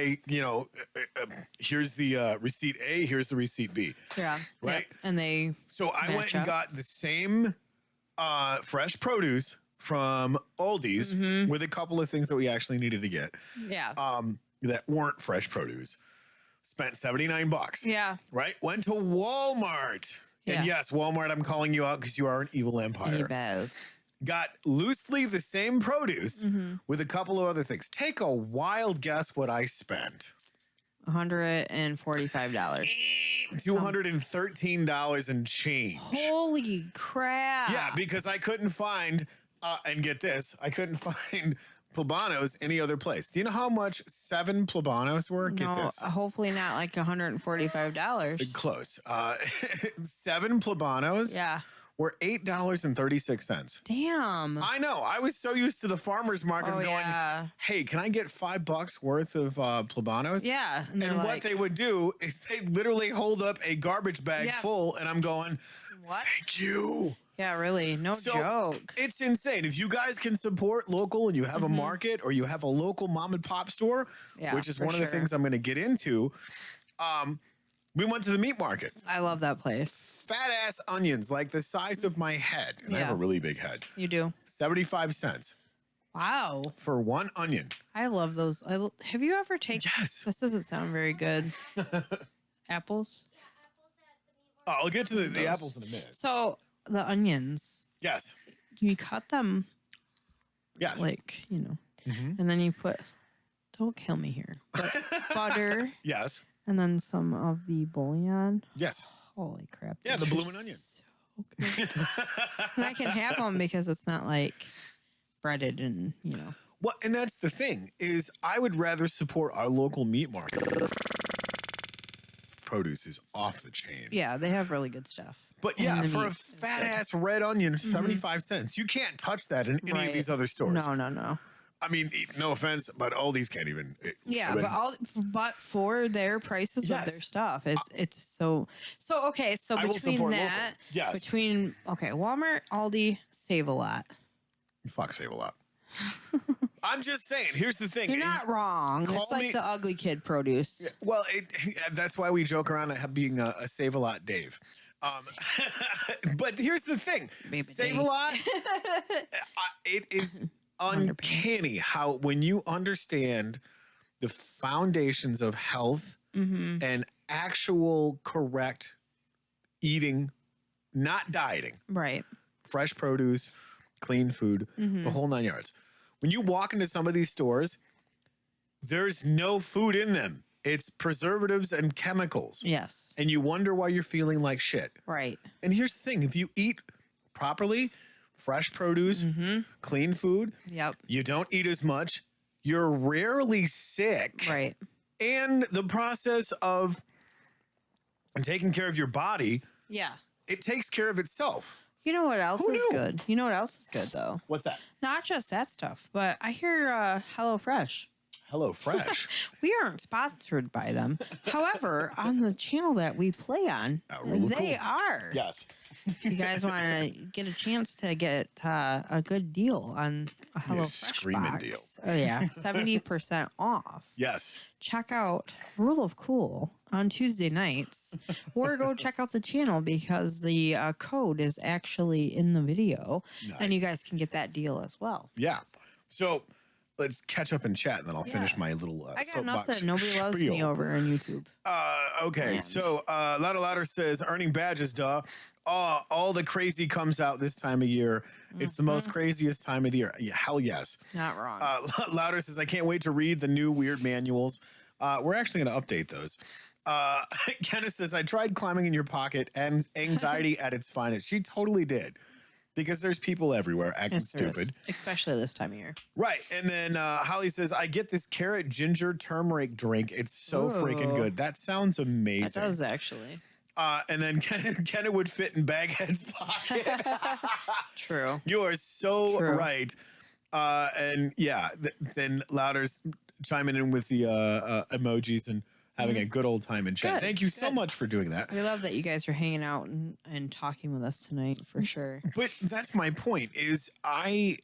here's the receipt A, here's the receipt B. Yeah. Right? Yeah. And they I went and got the same fresh produce from Aldi's with a couple of things that we actually needed to get. Yeah. That weren't fresh produce. Spent $79. Yeah. Right? Went to Walmart. Yeah. And yes, Walmart, I'm calling you out because you are an evil empire. Got loosely the same produce with a couple of other things. Take a wild guess what I spent. $145. $213 and change. Holy crap. Yeah, because I couldn't find, and get this, I couldn't find Plebanos any other place. Do you know how much 7 Plebanos were? Get No, this. hopefully not like $145. Close. 7 Plebanos. Yeah. were $8.36. Damn. I know. I was so used to the farmer's market Oh, going, yeah. hey, can I get $5 worth of Plebanos? Yeah. And they're what like, they would do is they literally hold up a garbage bag Yeah. full, and I'm going, what? thank you. Yeah, really. No So, joke. It's insane. If you guys can support local and you have a market or you have a local mom and pop store, Yeah, which is for one of the sure. things I'm going to get into, we went to the meat market. I love that place. Fat ass onions like the size of my head. And I have Yeah. a really big head. You do. 75 cents Wow. for one onion. I love those. Have you ever taken? Yes. This doesn't sound very good. Apples. Oh, I'll get to the Those. apples in a minute. So the onions, Yes. you cut them Yes. like, Mhm. and then you put. Don't kill me here. But butter Yes. and then some of the bouillon. Yes. Holy crap! Yeah, the these are bloomin' onion. So good. And I can have them because it's not like breaded and Well, and that's the thing is I would rather support our local meat market. Produce is off the chain. Yeah, they have really good stuff. But And yeah, the for a meat is fat good. ass red onion, 75 cents. You can't touch that in any of Right. these other stores. No. I mean, no offense, but all these can't even. Yeah, I mean, but for their prices of their Yes. stuff, it's so okay. So I will between support that, local. Yes. between Walmart, Aldi, Save a Lot. fuck, save a lot. I'm just saying. Here's the thing. You're not wrong. Call It's like me- the ugly kid produce. Well, that's why we joke around at being a save a lot, Dave. But here's the thing: Baby save Dave. a lot. It is uncanny how when you understand the foundations of health and actual correct eating, not dieting, Right. fresh produce, clean food, the whole 9 yards. When you walk into some of these stores, there's no food in them. It's preservatives and chemicals. Yes. And you wonder why you're feeling like shit. Right. And here's the thing, if you eat properly, fresh produce, clean food, Yep. you don't eat as much, you're rarely sick. Right. And the process of taking care of your body, Yeah. it takes care of itself. You know what else Who is knew? good? You know what else is good though? What's that? Not just that stuff, but I hear HelloFresh. Hello Fresh. We aren't sponsored by them. However, on the channel that we play on, really they cool. are. Yes. You guys want to get a chance to get a good deal on a HelloFresh screaming box. deal. Oh yeah, 70% off. Yes. Check out Rule of Cool on Tuesday nights, or go check out the channel because the code is actually in the video, and you guys can get that deal as well. Yeah. So let's catch up and chat, and then I'll finish Yeah. my little I got soapbox nothing. Nobody loves me spiel. over on YouTube. Okay, Man. so Louder says earning badges, duh. All the crazy comes out this time of year. It's the most craziest time of the year. Yeah, hell yes. Not wrong. Louder says I can't wait to read the new weird manuals. We're actually going to update those. Kenneth says I tried climbing in your pocket and anxiety at its finest. She totally did. Because there's people everywhere acting Yes, there is, stupid. especially this time of year. Right. And then Holly says, I get this carrot ginger turmeric drink. It's so freaking Ooh. good. That sounds amazing. That does actually. And then Kenna would fit in Baghead's pocket. True. You are so True. right. And yeah, then Louder's chiming in with the emojis and having a good old time in chat. Good, Thank you so good. much for doing that. We love that you guys are hanging out and talking with us tonight for sure. But that's my point is I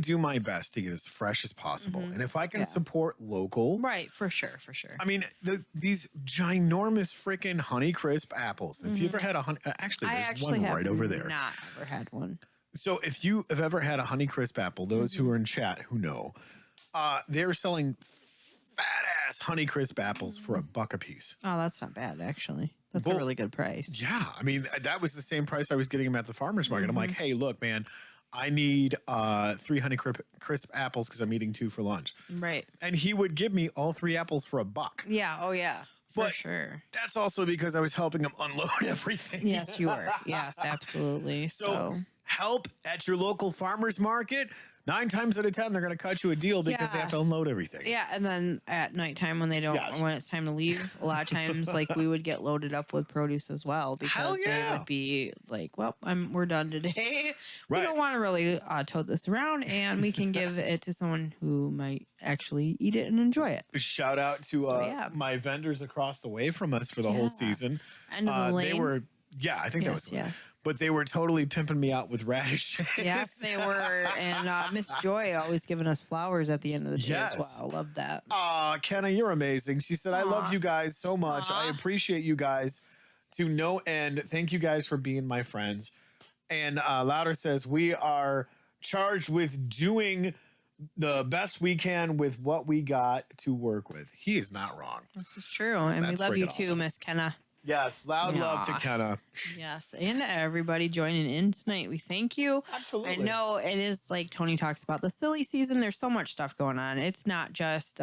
do my best to get as fresh as possible. And if I can Yeah. support local, Right, for sure, for sure. I mean, these ginormous freaking Honeycrisp apples. If you ever had a actually, I there's actually one have right over there. not ever had one. So if you have ever had a Honeycrisp apple, those who are in chat who know, they're selling fat ass Honeycrisp apples for $1 a piece. Oh, that's not bad actually. That's Well, a really good price. Yeah, I mean that was the same price I was getting them at the farmers market. I'm like, hey, look, man, I need 3 Honeycrisp apples because I'm eating 2 for lunch, Right. and he would give me all 3 apples for $1. Yeah. Oh yeah. For But- sure. That's also because I was helping him unload everything. Yes, you were. Yes, absolutely. So So help at your local farmers market. 9 times out of 10, they're going to cut you a deal because they Yeah. have to unload everything. Yeah, and then at nighttime when they don't, Yes. when it's time to leave, a lot of times like we would get loaded up with produce as well because they yeah. would be like, "Well, we're done today. We Right. don't want to really tote this around, and we can give it to someone who might actually eat it and enjoy it." Shout out to So, yeah. my vendors across the way from us for the whole Yeah. season. End of the lane. They were, yeah, I think that was, yeah. but they were totally pimping me out with radishes. Yes, they were, and Miss Joy always giving us flowers at the end of the day Yes. as well. I love that. Kenna, you're amazing. She said, I love Aw. you guys so much. I Aw. appreciate you guys to no end. Thank you guys for being my friends. And Louder says, we are charged with doing the best we can with what we got to work with. He is not wrong. This is true, and we That's love you freaking too, awesome. Miss Kenna. Yes, loud love to Aw. Kenna. Yes, and everybody joining in tonight. We thank you. Absolutely. I know it is like Tony talks about the silly season. There's so much stuff going on. It's not just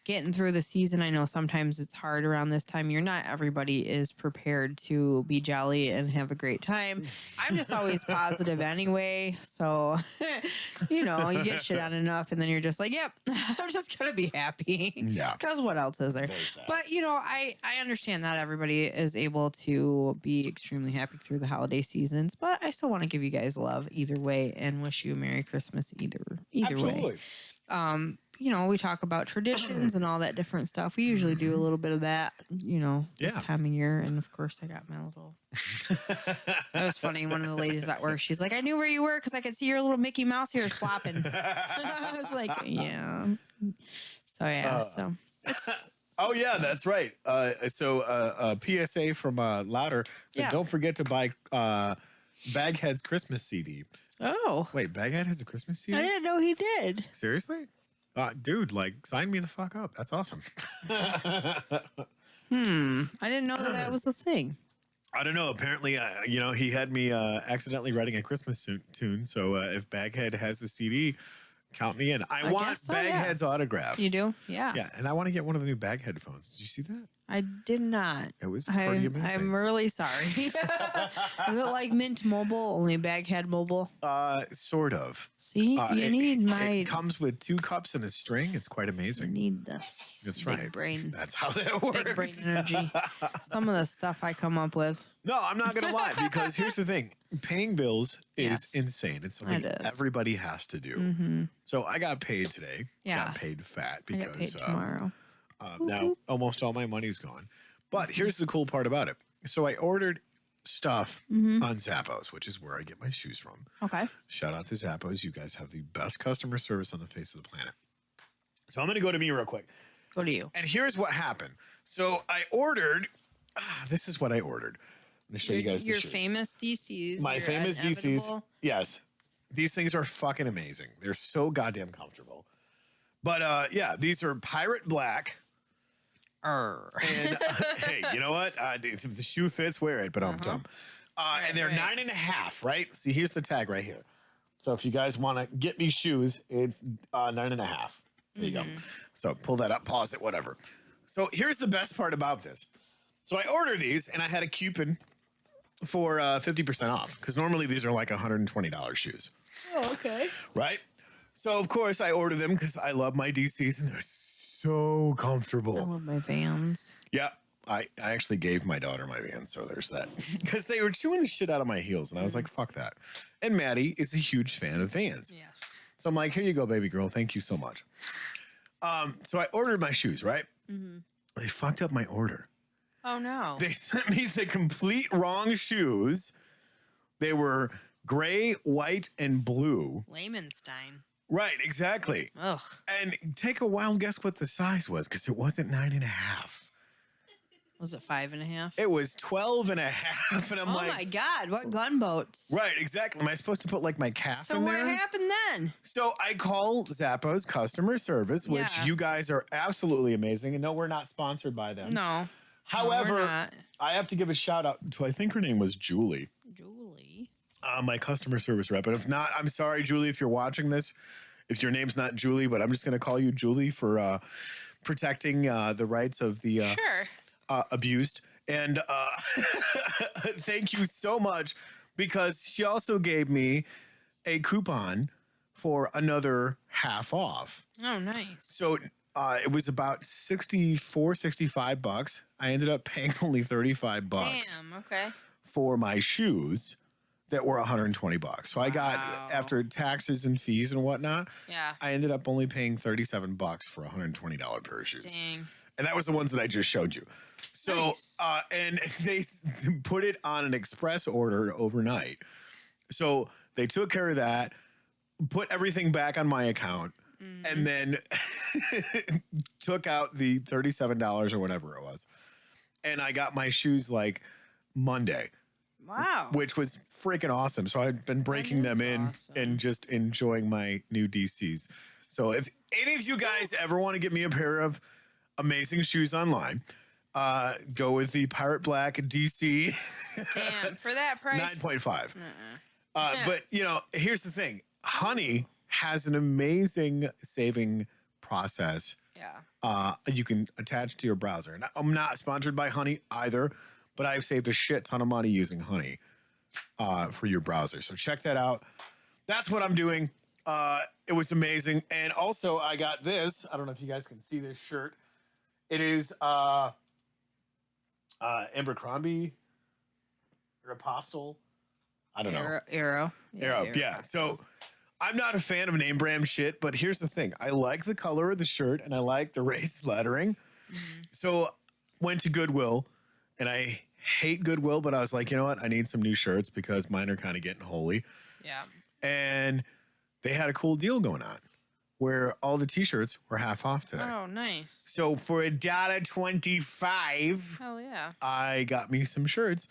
getting through the season. I know sometimes it's hard around this time. Not everybody is prepared to be jolly and have a great time. I'm just always positive anyway. So, you get shit on enough and then you're just like, yep, I'm just going to be happy. Yeah. Because what else is there? There's that. But, I understand not everybody is able to be extremely happy through the holiday seasons, but I still want to give you guys love either way and wish you a Merry Christmas either Absolutely. way. We talk about traditions and all that different stuff. We usually do a little bit of that, this Yeah. time of year. And of course, I got my little. That was funny. One of the ladies at work, she's like, I knew where you were because I could see your little Mickey Mouse here flopping. I was like, yeah. So, yeah. So, Oh yeah, that's right. So PSA from Louder said, Yeah. don't forget to buy Baghead's Christmas CD. oh, Wait, Baghead has a Christmas CD? I didn't know he did. Seriously? Dude, sign me the fuck up. That's awesome. I didn't know that was a thing. I don't know. Apparently, he had me accidentally writing a Christmas tune. So if Baghead has a CD, count me in. I want guess so, yeah. Baghead's autograph. You do? Yeah. Yeah, and I want to get one of the new Baghead phones. Did you see that? I did not. It was pretty amazing. I'm really sorry. Is it like Mint Mobile, only Baghead Mobile? Sort of. See, you need It comes with 2 cups and a string. It's quite You amazing. need this. That's big right. brain. That's how that works. Big brain energy. Some of the stuff I come up with. No, I'm not going to lie because here's the thing. Paying bills is Yes. insane. It's something It is. everybody has to do. Mm-hmm. So I got paid today. Yeah. Got paid fat I get paid because tomorrow. now almost all my money's gone. But here's the cool part about it. So I ordered stuff Mm-hmm. on Zappos, which is where I get my shoes from. Okay. Shout out to Zappos. You guys have the best customer service on the face of the planet. So I'm going to go to me real quick. Go to you. And here's what happened. So I ordered, this is what I ordered. I'm going to show you guys Your the shoes. famous DCs. My your famous DCs. inevitable- Yes. These things are fucking amazing. They're so goddamn comfortable. But yeah, these are pirate black. Arr. And hey, you know what? If the shoe fits, wear it, but I'm dumb. And they're right. 9.5, right? See, here's the tag right here. So if you guys want to get me shoes, it's 9.5. There you go. So pull that up, pause it, whatever. So here's the best part about this. So I ordered these and I had a coupon for 50% off because normally these are like $120 shoes, Oh, okay. right? So of course I ordered them because I love my DCs and they're so I comfortable. love my Vans. Yeah. I actually gave my daughter my Vans, so there's that. Because they were chewing the shit out of my heels, and I was like, fuck that. And Maddie is a huge fan of Vans. Yes. So I'm like, here you go, baby girl. Thank you so much. So I ordered my shoes, right? They fucked up my order. Oh no. They sent me the complete wrong shoes. They were gray, white, and blue. Lehmanstein. Right, exactly. Ugh. And take a wild guess what the size was, because it wasn't 9.5. Was it 5.5? It was 12.5. And I'm Oh like, my God! What gunboats? right, exactly. Am I supposed to put like my calf So in what there? happened then? So I call Zappos customer service, which Yeah. you guys are absolutely amazing. And no, we're not sponsored by them. No. However, we're not. I have to give a shout out to, I think her name was Julie, Julie. my customer service rep. And if not, I'm sorry, Julie, if you're watching this, if your name's not Julie, but I'm just going to call you Julie for protecting the rights of the Sure. abused. And thank you so much because she also gave me a coupon for another half off. Oh, nice. So it was about $65. I ended up paying only $35 Damn. Okay. for my shoes that were $120. So I got, Wow. after taxes and fees and whatnot, Yeah. I ended up only paying $37 for a $120 pair of shoes. Dang. And that was the ones that I just showed you. So, Nice. and they put it on an express order overnight. So they took care of that, put everything back on my account, and then took out the $37 or whatever it was. And I got my shoes like Monday, Wow. which was freaking awesome. So I've been breaking is them in awesome. and just enjoying my new DCs. So if any of you guys ever want to get me a pair of amazing shoes online, go with the Pirate Black DC Damn. For that price. 9.5. Yeah. But, you know, here's the thing. Honey has an amazing saving process Yeah. you can attach to your browser. And I'm not sponsored by Honey either, but I've saved a shit ton of money using Honey for your browser. So check that out. That's what I'm doing. It was amazing. And also I got this. I don't know if you guys can see this shirt. It is Abercrombie or Apostle. I don't know. Arrow. Arrow. Yeah. So I'm not a fan of name brand shit, but here's the thing. I like the color of the shirt and I like the raised lettering. So went to Goodwill, and I hate Goodwill, but I was like, you know what? I need some new shirts because mine are kind of getting holy. Yeah. And they had a cool deal going on where all the t-shirts were half off today. Oh, nice. So for $1.25, Hell yeah. I got me some shirts.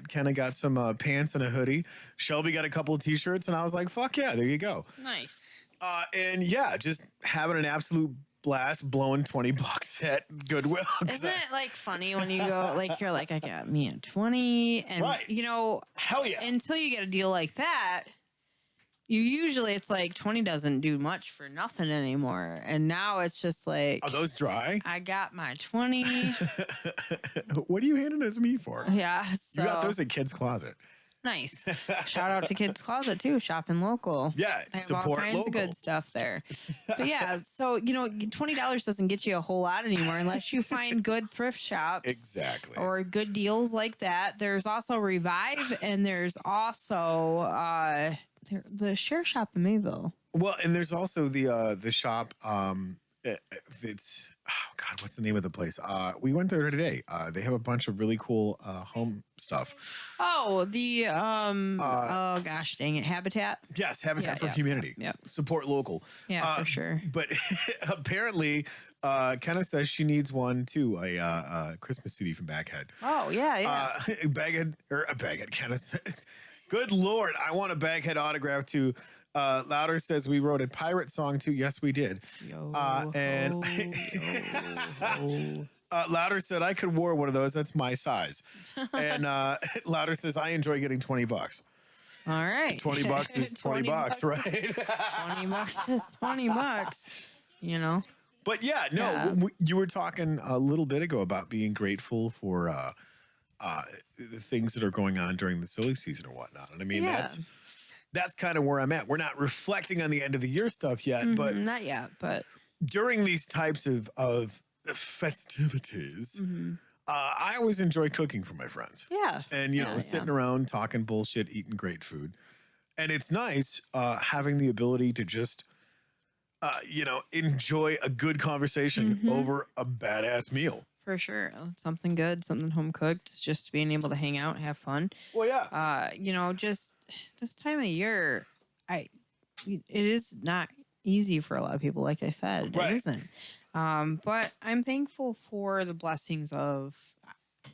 Kenna got some pants and a hoodie. Shelby got a couple of t-shirts, and I was like, fuck yeah, there you go. Nice. And yeah, just having an absolute blast blowing $20 at Goodwill. Isn't it like funny when you go, like, you're like, I got me a 20, and Right. you know, Hell yeah. until you get a deal like that, you usually, it's like 20 doesn't do much for nothing anymore. And now it's just like, Are those dry? I got my 20. What are you handing it to me for? Yeah. So You got those at Kids Closet. nice. Shout out to Kids Closet too, shopping local. Yeah, They have support all kinds local. of good stuff there. But yeah, so you know, $20 doesn't get you a whole lot anymore unless you find good thrift shops. Exactly. Or good deals like that. There's also Revive, and there's also the Share Shop in Mayville. Well, and there's also the shop. It's oh god, what's the name of the place? We went there today. They have a bunch of really cool home stuff. Oh, the oh gosh, dang it, Habitat. Yes, Habitat Yeah, for yeah, Humanity. yeah. Support local. Yeah, for sure. But apparently, Kenna says she needs one too. A Christmas CD from Baghead. Oh yeah, yeah. Baghead or a Baghead. Kenna says, "Good Lord, I want a Baghead autograph too." Louder says we wrote a pirate song too. Yes, we did. Yo, and Louder said I could wear one of those. That's my size. And Louder says I enjoy getting $20. All right. $20 is $20, right? 20 bucks is 20 bucks. You know. But yeah, no, Yeah. you were talking a little bit ago about being grateful for the things that are going on during the silly season or whatnot. And I mean, Yeah. that's kind of where I'm at. We're not reflecting on the end of the year stuff yet, but Not yet, but during these types of festivities, I always enjoy cooking for my friends. yeah. And, you know, sitting around talking bullshit, eating great food. And it's nice having the ability to just, you know, enjoy a good conversation over a badass meal. For sure. Something good, something home cooked, just being able to hang out, have fun. Well, yeah. You know, just this time of year, it is not easy for a lot of people, like I said. Right. It isn't. But I'm thankful for the blessings of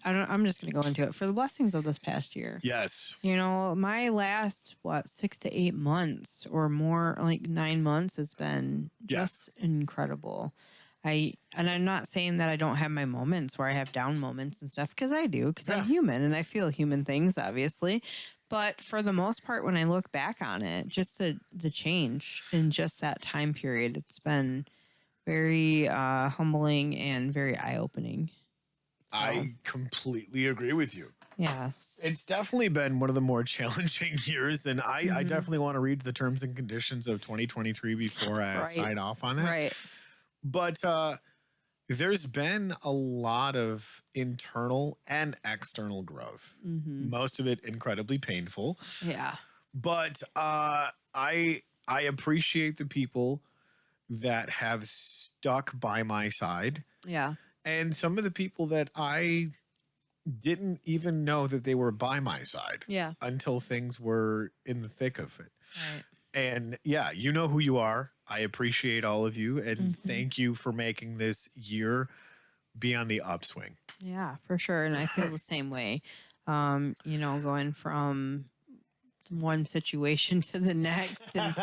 I'm just gonna go into it, for the blessings of this past year. Yes. You know, my last 6 to 8 months or more, like 9 months, has been just incredible. And I'm not saying that I don't have my moments where I have down moments and stuff, because I do, because I'm human and I feel human things, obviously. But for the most part, when I look back on it, just the change in just that time period, it's been very humbling and very eye-opening. So, I completely agree with you. Yes. It's definitely been one of the more challenging years, and I definitely want to read the terms and conditions of 2023 before I Right. sign off on that. Right. But there's been a lot of internal and external growth. Most of it incredibly painful. Yeah. But I appreciate the people that have stuck by my side, Yeah. and some of the people that I didn't even know that they were by my side Yeah. until things were in the thick of it. Right. And yeah, you know who you are. I appreciate all of you, and thank you for making this year be on the upswing. Yeah, for sure. And I feel the same way. Going from one situation to the next, and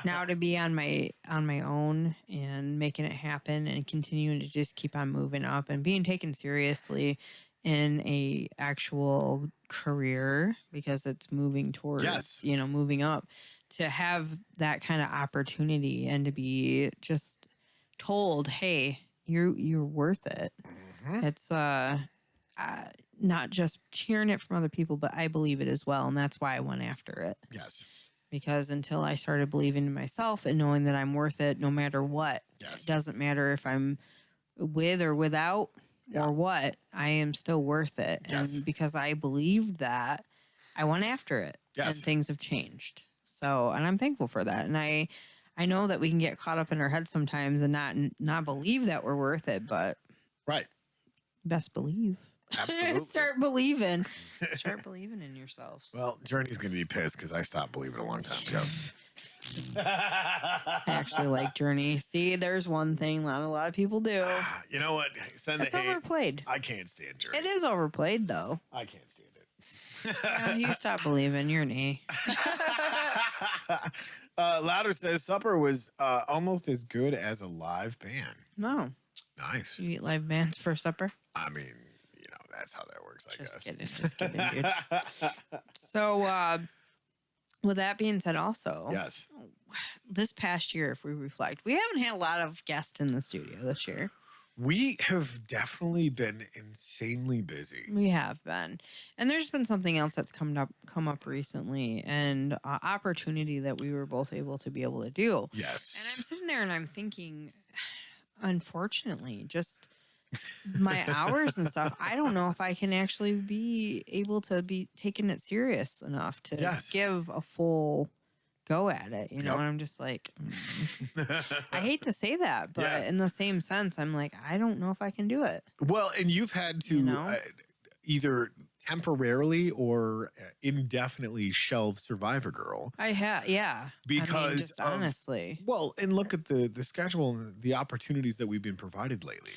now to be on my own and making it happen and continuing to just keep on moving up and being taken seriously in a actual career, because it's moving towards moving up, to have that kind of opportunity and to be just told, hey, you're worth it. It's not just hearing it from other people, but I believe it as well, and that's why I went after it. Yes. Because until I started believing in myself and knowing that I'm worth it no matter what, it doesn't matter if I'm with or without or what, I am still worth it. Yes. And because I believed that, I went after it. Yes. And things have changed. So, and I'm thankful for that. And I know that we can get caught up in our heads sometimes and not believe that we're worth it, but Right. best believe. Absolutely. Start believing. Start believing in yourselves. Well, Journey's going to be pissed because I stopped believing a long time ago. I actually like Journey. See, there's one thing not a lot of people do. You know what? Send the It's hate. overplayed. I can't stand Journey. It is overplayed, though. I can't stand it. You stop believing. You're an A. Louder says supper was almost as good as a live band. No. Nice. You eat live bands for supper? I mean, that's how that works, I guess. Just kidding, dude. So, with that being said, also, Yes. this past year, if we reflect, we haven't had a lot of guests in the studio this year. We have definitely been insanely busy. We have been, and there's been something else that's come up recently, and opportunity that we were both able to do. Yes. And I'm sitting there and I'm thinking, unfortunately, just my hours and stuff, I don't know if I can actually be able to be taking it serious enough to give a full go at it, you know. And I'm just like, I hate to say that, but in the same sense, I'm like, I don't know if I can do it. Well, and you've had to either temporarily or indefinitely shelve Survivor Girl. I have, because just honestly, well, and look at the schedule and the opportunities that we've been provided lately.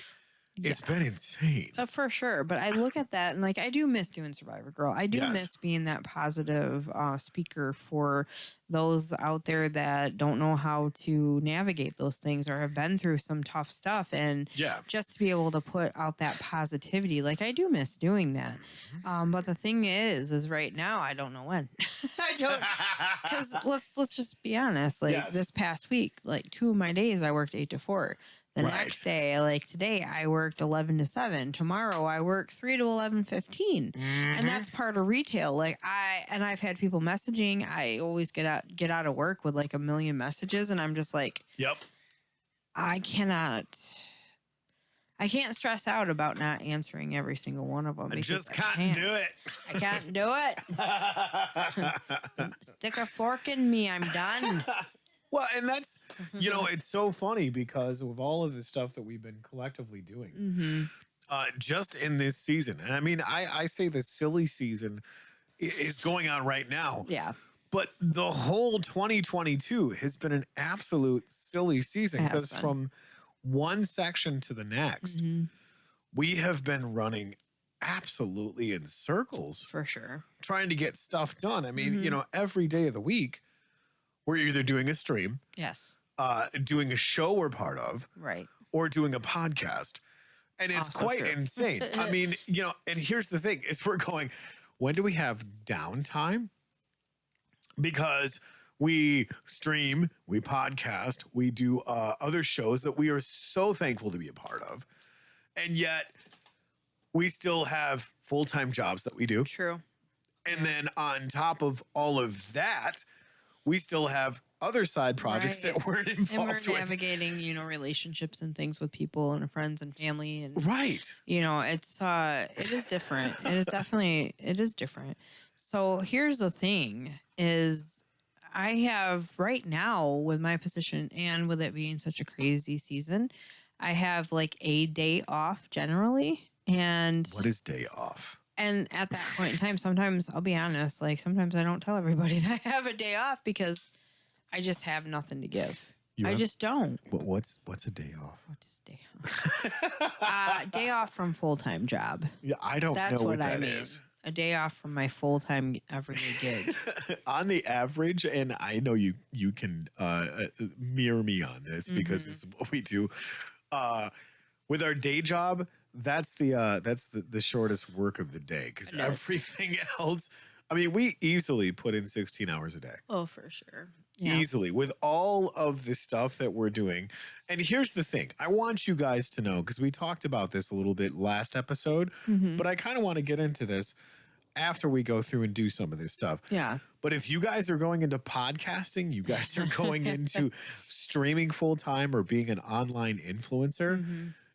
It's been insane. For sure. But I look at that and like, I do miss doing Survivor Girl. I do miss being that positive speaker for those out there that don't know how to navigate those things or have been through some tough stuff. And just to be able to put out that positivity, like I do miss doing that. But the thing is right now, I don't know when. I don't, because let's just be honest. Like this past week, like 2 of my days, I worked 8 to 4. The next day, like today, I worked 11 to 7. Tomorrow, I work 3 to 11:15, and that's part of retail. Like I've had people messaging. I always get out of work with like a million messages, and I'm just like, I can't stress out about not answering every single one of them. I just can't do it. I can't do it. Stick a fork in me. I'm done. Well, and that's, it's so funny because of all of the stuff that we've been collectively doing just in this season. And I mean, I say the silly season is going on right now. Yeah. But the whole 2022 has been an absolute silly season because from one section to the next, we have been running absolutely in circles. For sure. Trying to get stuff done. I mean, every day of the week, we're either doing a stream, doing a show we're part of, or doing a podcast. And it's quite insane. I mean, and here's the thing is we're going, when do we have downtime? Because we stream, we podcast, we do other shows that we are so thankful to be a part of. And yet we still have full-time jobs that we do. True. And then on top of all of that, we still have other side projects Right. that we're And involved we're with. navigating, relationships and things with people and friends and family, and Right. it is different. It is different. So here's the thing: is I have right now with my position and with it being such a crazy season, I have like a day off generally, and What is day off? and at that point in time, sometimes I'll be honest, like sometimes I don't tell everybody that I have a day off because I just have nothing to give. I just don't. What's a day off? What is day off? Day off from full-time job. Yeah, I don't That's know what what I that mean. is. A day off from my full-time everyday gig. On the average, and I know you can mirror me on this because this is what we do. With our day job, that's the shortest work of the day because I know. everything else. I mean, we easily put in 16 hours a day. Oh, for sure. Yeah. Easily with all of the stuff that we're doing. And here's the thing. I want you guys to know, because we talked about this a little bit last episode, but I kind of want to get into this after we go through and do some of this stuff. Yeah. But if you guys are going into podcasting, you guys are going into streaming full time or being an online influencer,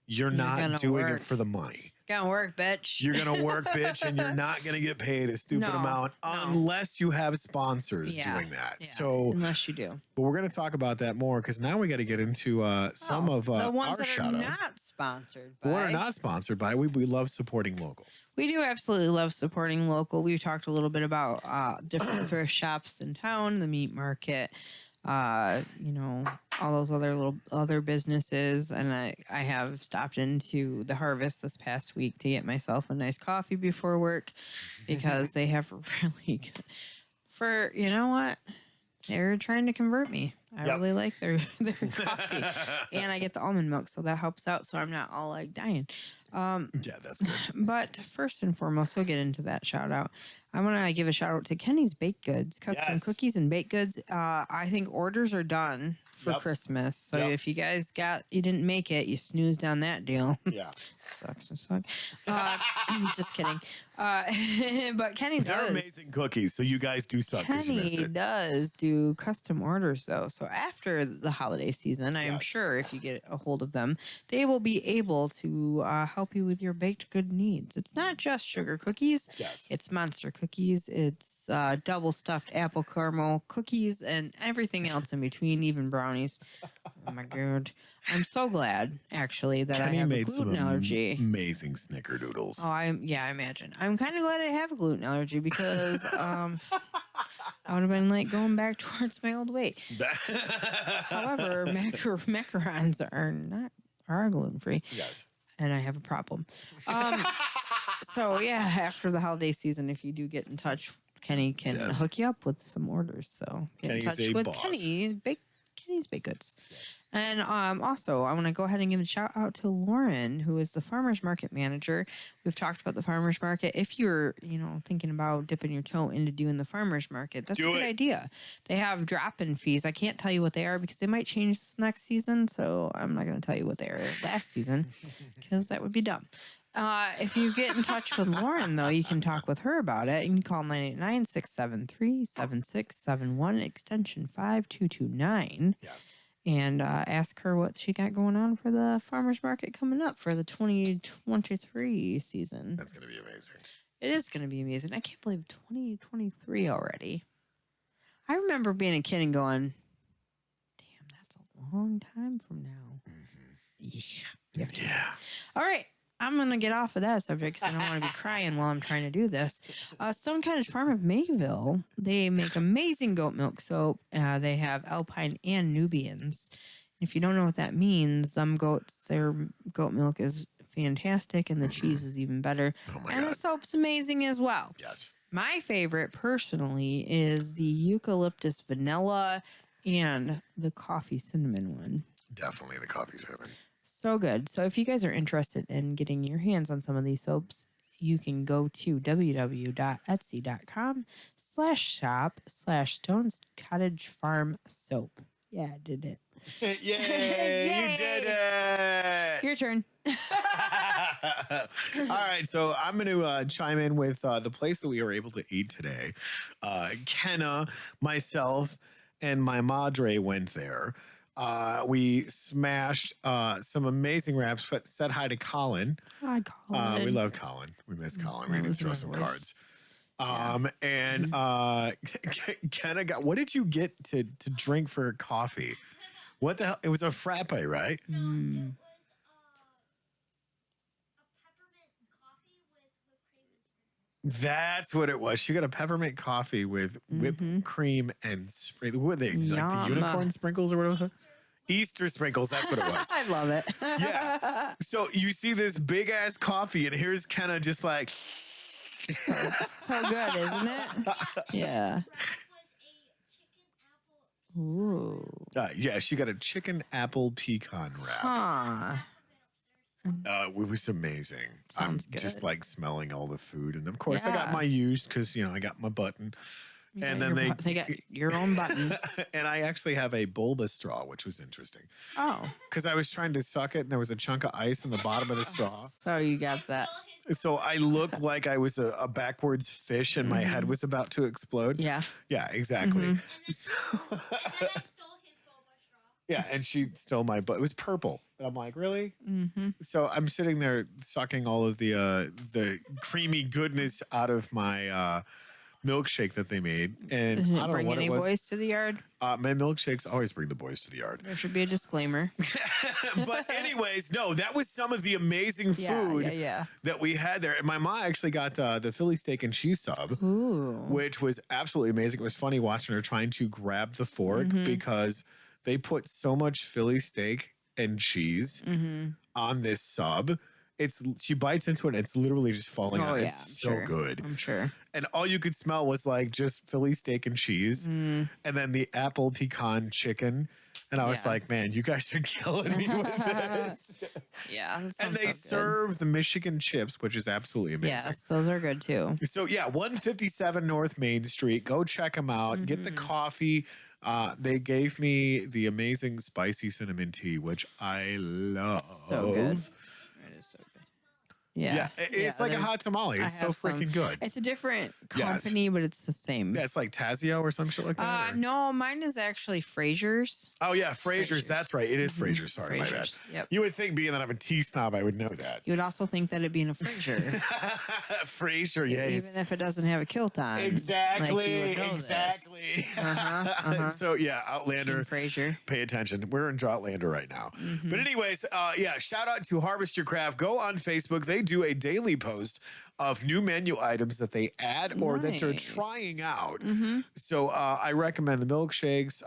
you're not gonna doing work. it for the money. Gonna work, bitch. You're going to work, bitch, and you're not going to get paid a stupid No, amount no. unless you have sponsors Yeah, doing that. yeah, So, unless you do. but we're going to talk about that more because now we got to get into some of the ones our that are shout outs. not sponsored by. We're not sponsored by. We love supporting local. We do absolutely love supporting local. We've talked a little bit about different thrift shops in town, the meat market, all those other businesses. And I have stopped into the Harvest this past week to get myself a nice coffee before work because they have really good you know what? They're trying to convert me. I really like their coffee, and I get the almond milk, so that helps out. So I'm not all like dying. Yeah, that's good. But first and foremost, we'll get into that shout out. I want to give a shout out to Kenny's Baked Goods, custom Yes. cookies and baked goods. I think orders are done for Yep. Christmas. So Yep. if you guys you didn't make it, you snoozed on that deal. Yeah. Sucks to suck. Just kidding. But Kenny They're does. amazing cookies, so you guys do suck because you missed Kenny it. does do custom orders though. So after the holiday season, I am Yes. sure if you get a hold of them, they will be able to help you with your baked good needs. It's not just sugar cookies. Yes. It's monster cookies. It's double stuffed apple caramel cookies and everything else in between, even brownies. Oh my god. I'm so glad actually that Kenny I have a made some gluten allergy. amazing snickerdoodles. Oh, I imagine. I'm kind of glad I have a gluten allergy because I would have been like going back towards my old weight. However, macarons are gluten free, Yes. and I have a problem. So yeah, after the holiday season, if you do get in touch, Kenny can Yes. hook you up with some orders. So get in Kenny's touch a with boss. Kenny's Baked Goods. Yes. And also, I want to go ahead and give a shout out to Lauren, who is the farmers market manager. We've talked about the farmers market. If you're, thinking about dipping your toe into doing the farmers market, that's a good idea. They have drop-in fees. I can't tell you what they are because they might change this next season. So I'm not going to tell you what they are last season because that would be dumb. If you get in touch with Lauren, though, you can talk with her about it. You can call 989-673-7671, extension 5229. Yes. And ask her what she got going on for the farmers market coming up for the 2023 season. That's going to be amazing. It is going to be amazing. I can't believe 2023 already. I remember being a kid and going, damn, that's a long time from now. Yeah. All right. I'm going to get off of that subject because I don't want to be crying while I'm trying to do this. Stone Cottage Farm of Mayville, they make amazing goat milk soap. They have Alpine and Nubians. If you don't know what that means, some goats, their goat milk is fantastic and the cheese is even better. Oh my and God. the soap's amazing as well. Yes. My favorite personally is the eucalyptus vanilla and the coffee cinnamon one. Definitely the coffee cinnamon. So good. So if you guys are interested in getting your hands on some of these soaps, you can go to www.etsy.com/shop/Stone's Cottage Farm Soap. Yeah, I did it. Yay! You did it! Your turn. All right, so I'm going to chime in with the place that we were able to eat today. Kenna, myself, and my madre went there. We smashed some amazing wraps. Said hi to Colin. Hi, Colin. We love Colin. We miss Colin. We need to listen throw to some his voice. cards. And Kenna got. What did you get to drink for coffee? What the hell? It was a frappe, right? No, it was a peppermint coffee with whipped cream and sprinkles. That's what it was. She got a peppermint coffee with whipped cream and what are they, like the Yum. unicorn sprinkles or whatever? Easter sprinkles. That's what it was. I love it. Yeah. So you see this big ass coffee, and here's Kenna just like. So good, isn't it? Yeah. Wrap was a chicken apple. Ooh. Yeah, she got a chicken apple pecan wrap. Huh. It was amazing. Sounds I'm just good. like smelling all the food, and of course I got Yeah. my used because I got my button, You and got then your they got your own button. and I actually have a bulba straw, which was interesting Oh, because I was trying to suck it, and there was a chunk of ice in the bottom of the straw. so you got that? So I looked like I was a backwards fish, and my head was about to explode. Yeah. Yeah, exactly. And then I stole his boba straw. Yeah, and she stole my butt. It was purple. And I'm like, really? Mm-hmm. So I'm sitting there sucking all of the creamy goodness out of my milkshake that they made, and I don't Bring know what any it was. boys to the yard. My milkshakes always bring the boys to the yard. There should be a disclaimer. But anyways, no, that was some of the amazing food Yeah. that we had there. And my mom actually got the Philly steak and cheese sub, Ooh. which was absolutely amazing. It was funny watching her trying to grab the fork because they put so much Philly steak and cheese on this sub. She bites into it and it's literally just falling Oh, out. yeah, It's I'm so sure. good. I'm sure. And all you could smell was like just Philly steak and cheese and then the apple pecan chicken. And I was Yeah. like, man, you guys are killing me with this. Yeah. that And sounds they so good. serve the Michigan chips, which is absolutely amazing. Yes, those are good too. So yeah, 157 North Main Street. Go check them out. Get the coffee. They gave me the amazing spicy cinnamon tea, which I love. So good. It is so good. Yeah. It's like a they're- hot tamale. I It's so have some. freaking good. It's a different Yes. company, but it's the same. Yeah, it's like Tazio or some shit like that. or- No, mine is actually Frasier's. Oh yeah, Frasier's. Frasier's. That's right. It is Frasier's. Sorry, my bad. Frasier's. Yep. You would think, being that I'm a tea snob, I would know that. You would also think that it'd be in a Frasier, Frasier, yes. even if it doesn't have a kill time. Exactly. Like, you would know this. Exactly. Uh-huh. So yeah, Outlander. Team Frasier. Pay attention. We're in Outlander right now. But anyways, yeah, shout out to Harvest Your Craft. Go on Facebook. They do a daily post of new menu items that they add or that they're Nice. trying out. So I recommend the milkshakes.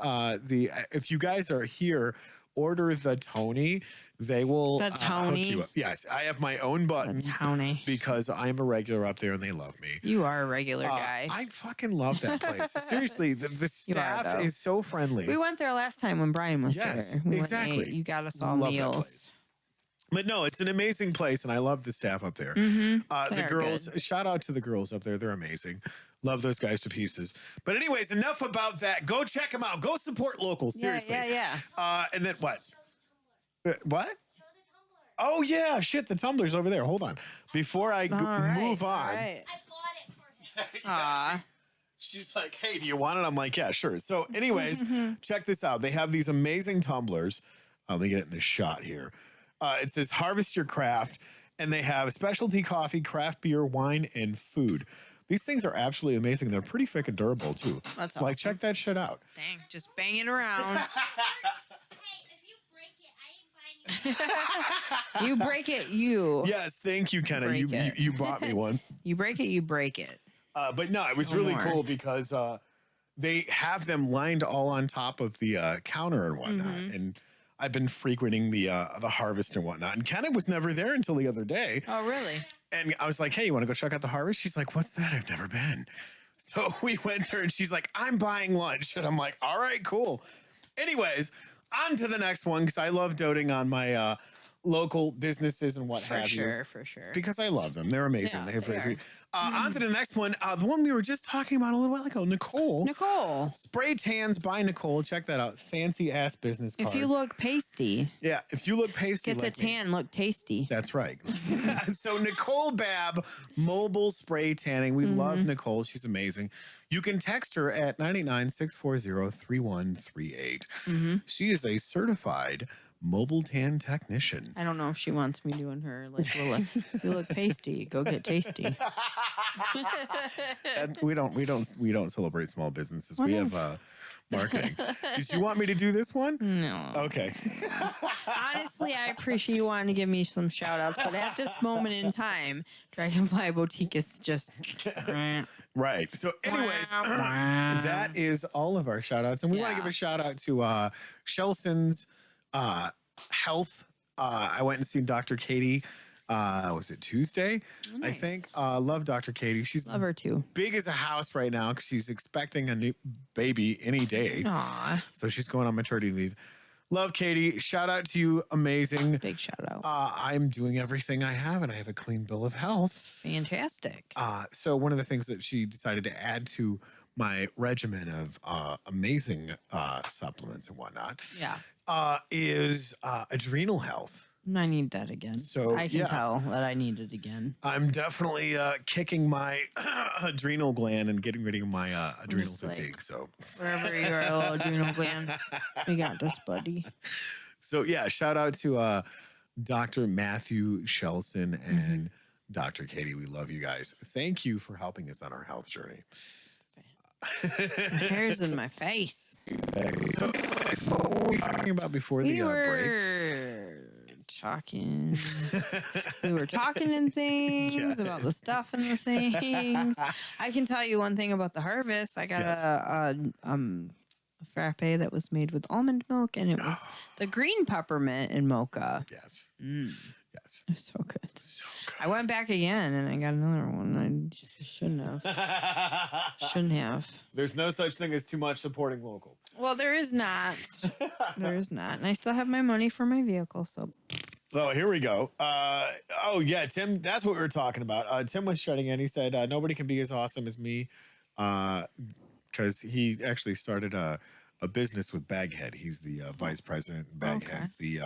If you guys are here, order the Tony. They will The hook Tony? you up. Yes, I have my own button Townie. because I'm a regular up there and they love me. You are a regular guy. I fucking love that place. Seriously, the You are, staff though. is so friendly. We went there last time when Brian was Yes, there. We went and exactly. ate. You got us all Love that meals. place. But no, it's an amazing place, and I love the staff up there. They The are girls, good. shout out to the girls up there. They're amazing. Love those guys to pieces. But anyways, enough about that. Go check them out. Go support local. Seriously. Yeah. And then what? What? Show the tumbler. Oh yeah, shit. The tumbler's over there. Hold on. Before I All right, move on, all right. I bought it for him. Aw. she's like, "Hey, do you want it?" I'm like, "Yeah, sure." So, anyways, check this out. They have these amazing tumblers. Let me get it in the shot here. It says "Harvest Your Craft," and they have specialty coffee, craft beer, wine, and food. These things are absolutely amazing. They're pretty freaking durable too. That's Like, awesome. check that shit out. Dang, just bang it around. Hey, if you break it, I ain't buying you. You break it, you. Yes, thank you, Kenna. Break You, it. you bought me one. You break it, you break it. But no, it was No really more. cool because they have them lined all on top of the counter and whatnot. And I've been frequenting the harvest and whatnot. And Kenna was never there until the other day. Oh, really? And I was like, "Hey, you want to go check out the harvest?" She's like, "What's that? I've never been." So we went there and she's like, "I'm buying lunch." And I'm like, "All right, cool." Anyways, on to the next one because I love doting on my local businesses and what For have you. sure. Because I love them. They're amazing. Yeah, they have they great. are. On to the next one. The one we were just talking about a little while ago. Nicole, Spray Tans by Nicole. Check that out. Fancy ass business card. if you look pasty, yeah, if you look pasty, get the like me. tan, look tasty. That's right. So Nicole Babb, mobile spray tanning. We love Nicole. She's amazing. You can text her at 996403138. She is a certified mobile tan technician. I don't know if she wants me doing her like, well, if you look pasty, go get tasty. And we don't celebrate small businesses. We have marketing. Did you want me to do this one? No. Okay. Honestly, I appreciate you wanting to give me some shout outs, but at this moment in time, Dragonfly Boutique is just. Right. So, anyways, that is all of our shout outs. And we want to Yeah. give a shout out to Shelson's Health. I went and seen Dr. Katie. Was it Tuesday? I Nice. think. Love Dr. Katie. She's Love her too. big as a house right now because she's expecting a new baby any day. Aw, So she's going on maternity leave. Love Katie. Shout out to you. Amazing. big shout out. I'm doing everything I have and I have a clean bill of health. Fantastic. So one of the things that she decided to add to my regimen of amazing supplements and whatnot Yeah. is adrenal health. I need that again. So, I can yeah. tell that I need it again. I'm definitely kicking my adrenal gland and getting rid of my adrenal Just like- fatigue. So Wherever you are, little adrenal gland, we got this, buddy. So yeah, shout out to Dr. Matthew Shelson and Dr. Katie. We love you guys. Thank you for helping us on our health journey. My hair's in my face. So, what were we talking about before We the break? were talking. We were talking and things Yeah. about the stuff and the things. I can tell you one thing about the harvest. I got Yes. a frappe that was made with almond milk, and it was the green peppermint and mocha. Yes. Yes. It was so good. So I went back again and I got another one. I just shouldn't have. good. Shouldn't have. There's no such thing as too much supporting local. Well, there is not. There is not. And I still have my money for my vehicle. So Oh, here we go. Oh, yeah, Tim, that's what we were talking about. Tim was shutting in. He said, nobody can be as awesome as me because he actually started a business with Baghead. He's the vice president. Baghead's the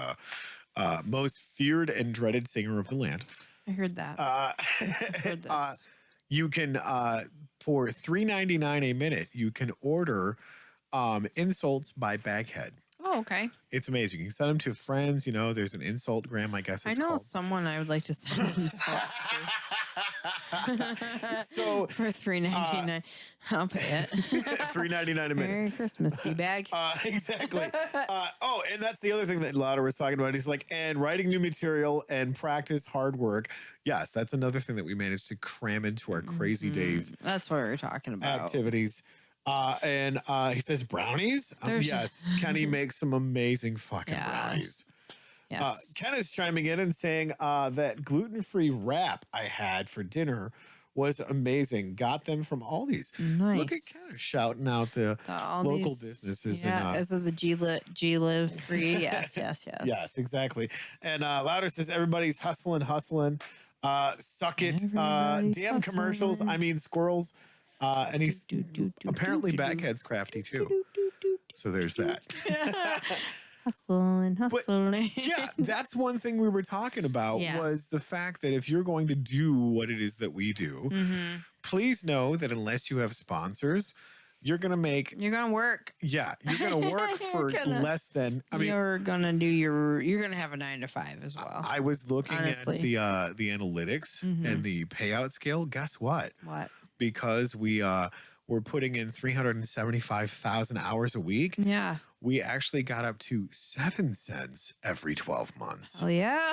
most feared and dreaded singer of the land. I heard that. I heard this. You can, for $3.99 a minute, you can order insults by Baghead. Oh, okay. It's amazing. You can send them to friends. You know, there's an Insultgram, I guess I it's know called. someone I would like to send insults to. So For $3.99, I'll pay it. $3.99 a minute. Merry Christmas, D-bag. Exactly. Oh, and that's the other thing that Lauder was talking about. He's like, and writing new material and practice hard work. Yes, that's another thing that we managed to cram into our crazy days That's what we're talking about. activities. And he says brownies. There's- Yes, Kenny makes some amazing fucking Yes. brownies. Yes. Ken is chiming in and saying that gluten-free wrap I had for dinner was amazing. Got them from Aldi's. Look at Nice. Ken shouting out the All local these- businesses. Yeah, and, this is the G-Live free. Yes. yes, exactly. And Louder says everybody's hustling. Suck it. Everybody's Damn commercials. hustling. I mean squirrels. And he's Do, do, do, apparently do, do, do. Baghead's crafty too. So there's that. Hustling. Yeah, that's one thing we were talking about Yeah. was the fact that if you're going to do what it is that we do, please know that unless you have sponsors, you're going to make, You're gonna work. you're going to work for gonna- less than, I mean, You're gonna have a 9 to 5 as well. I was looking honestly. at the analytics and the payout scale. Guess what? What? Because we're putting in 375,000 hours a week. Yeah. We actually got up to 7 cents every 12 months. Oh yeah.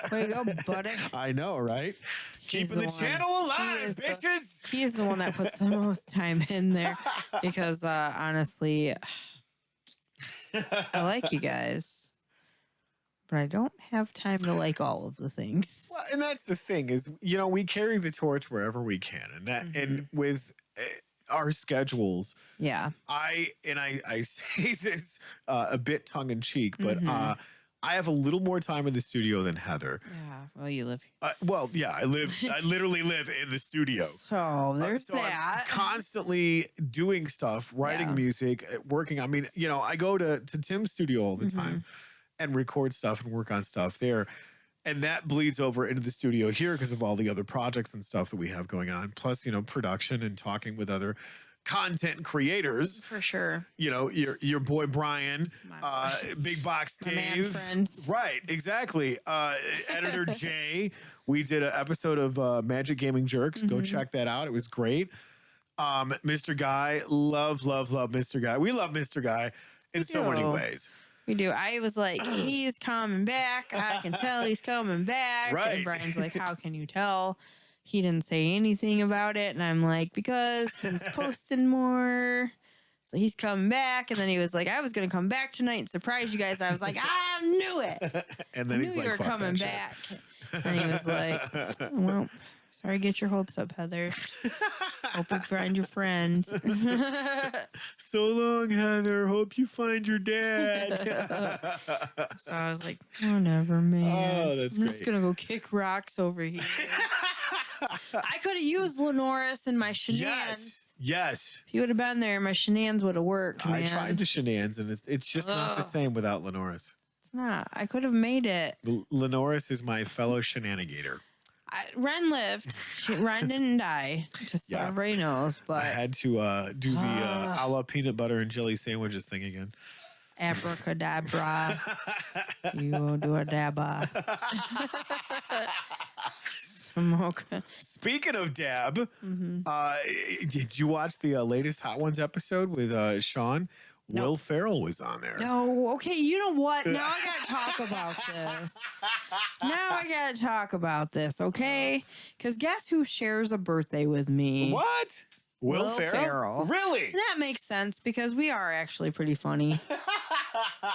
Way to go, buddy. I know, right? He's Keeping the the one. channel He alive, is the- bitches. He is the one that puts the most time in there because honestly, I like you guys, but I don't have time to like all of the things. Well, and that's the thing is, we carry the torch wherever we can, and that, and with our schedules, Yeah. I say this a bit tongue in cheek, but I have a little more time in the studio than Heather. Yeah. Well, you live. Well, yeah, I literally live in the studio. So there's So that. I'm constantly doing stuff, writing Yeah. music, working. I mean, I go to Tim's studio all the Mm-hmm. time and record stuff and work on stuff there. And that bleeds over into the studio here because of all the other projects and stuff that we have going on. Plus, production and talking with other content creators. For sure. Your boy Brian, My Big Box My man Dave. friends. Right, exactly. Editor Jay. We did an episode of Magic Gaming Jerks. Go check that out. It was great. Mr. Guy, love Mr. Guy. We love Mr. Guy in so many do. ways. We do. I was like, he's coming back. I can tell he's coming back. Right. And Brian's like, how can you tell? He didn't say anything about it. And I'm like, because he's posting more. So he's coming back. And then he was like, I was going to come back tonight and surprise you guys. I was like, I knew it. And I then knew he's you like, were "Fuck coming that shit." back. And he was like, oh, well, sorry to get your hopes up, Heather. Hope you find your friend. So long, Heather. Hope you find your dad. So I was like, whatever, man. Oh, that's I'm great. just gonna go kick rocks over here. I could have used Lenoris and my shenanigans. Yes. If he would have been there, my shenanigans would have worked, man. I tried the shenanigans, and it's just not the Ugh. same without Lenoris. It's not. I could have made it. Lenoris is my fellow shenanigator. Ren lived. Ren didn't die. Just so Yeah. everybody knows. I But had to do the a la peanut butter and jelly sandwiches thing again. abracadabra, you will do a dabba. Smoke. Speaking of dab, Mm-hmm. did you watch the latest Hot Ones episode with Sean? Nope. Will Ferrell was on there. No, okay, you know what? Now I gotta talk about this. Now I gotta talk about this, okay? Because guess who shares a birthday with me? What? Will Will Ferrell? Ferrell. Really? That makes sense because we are actually pretty funny.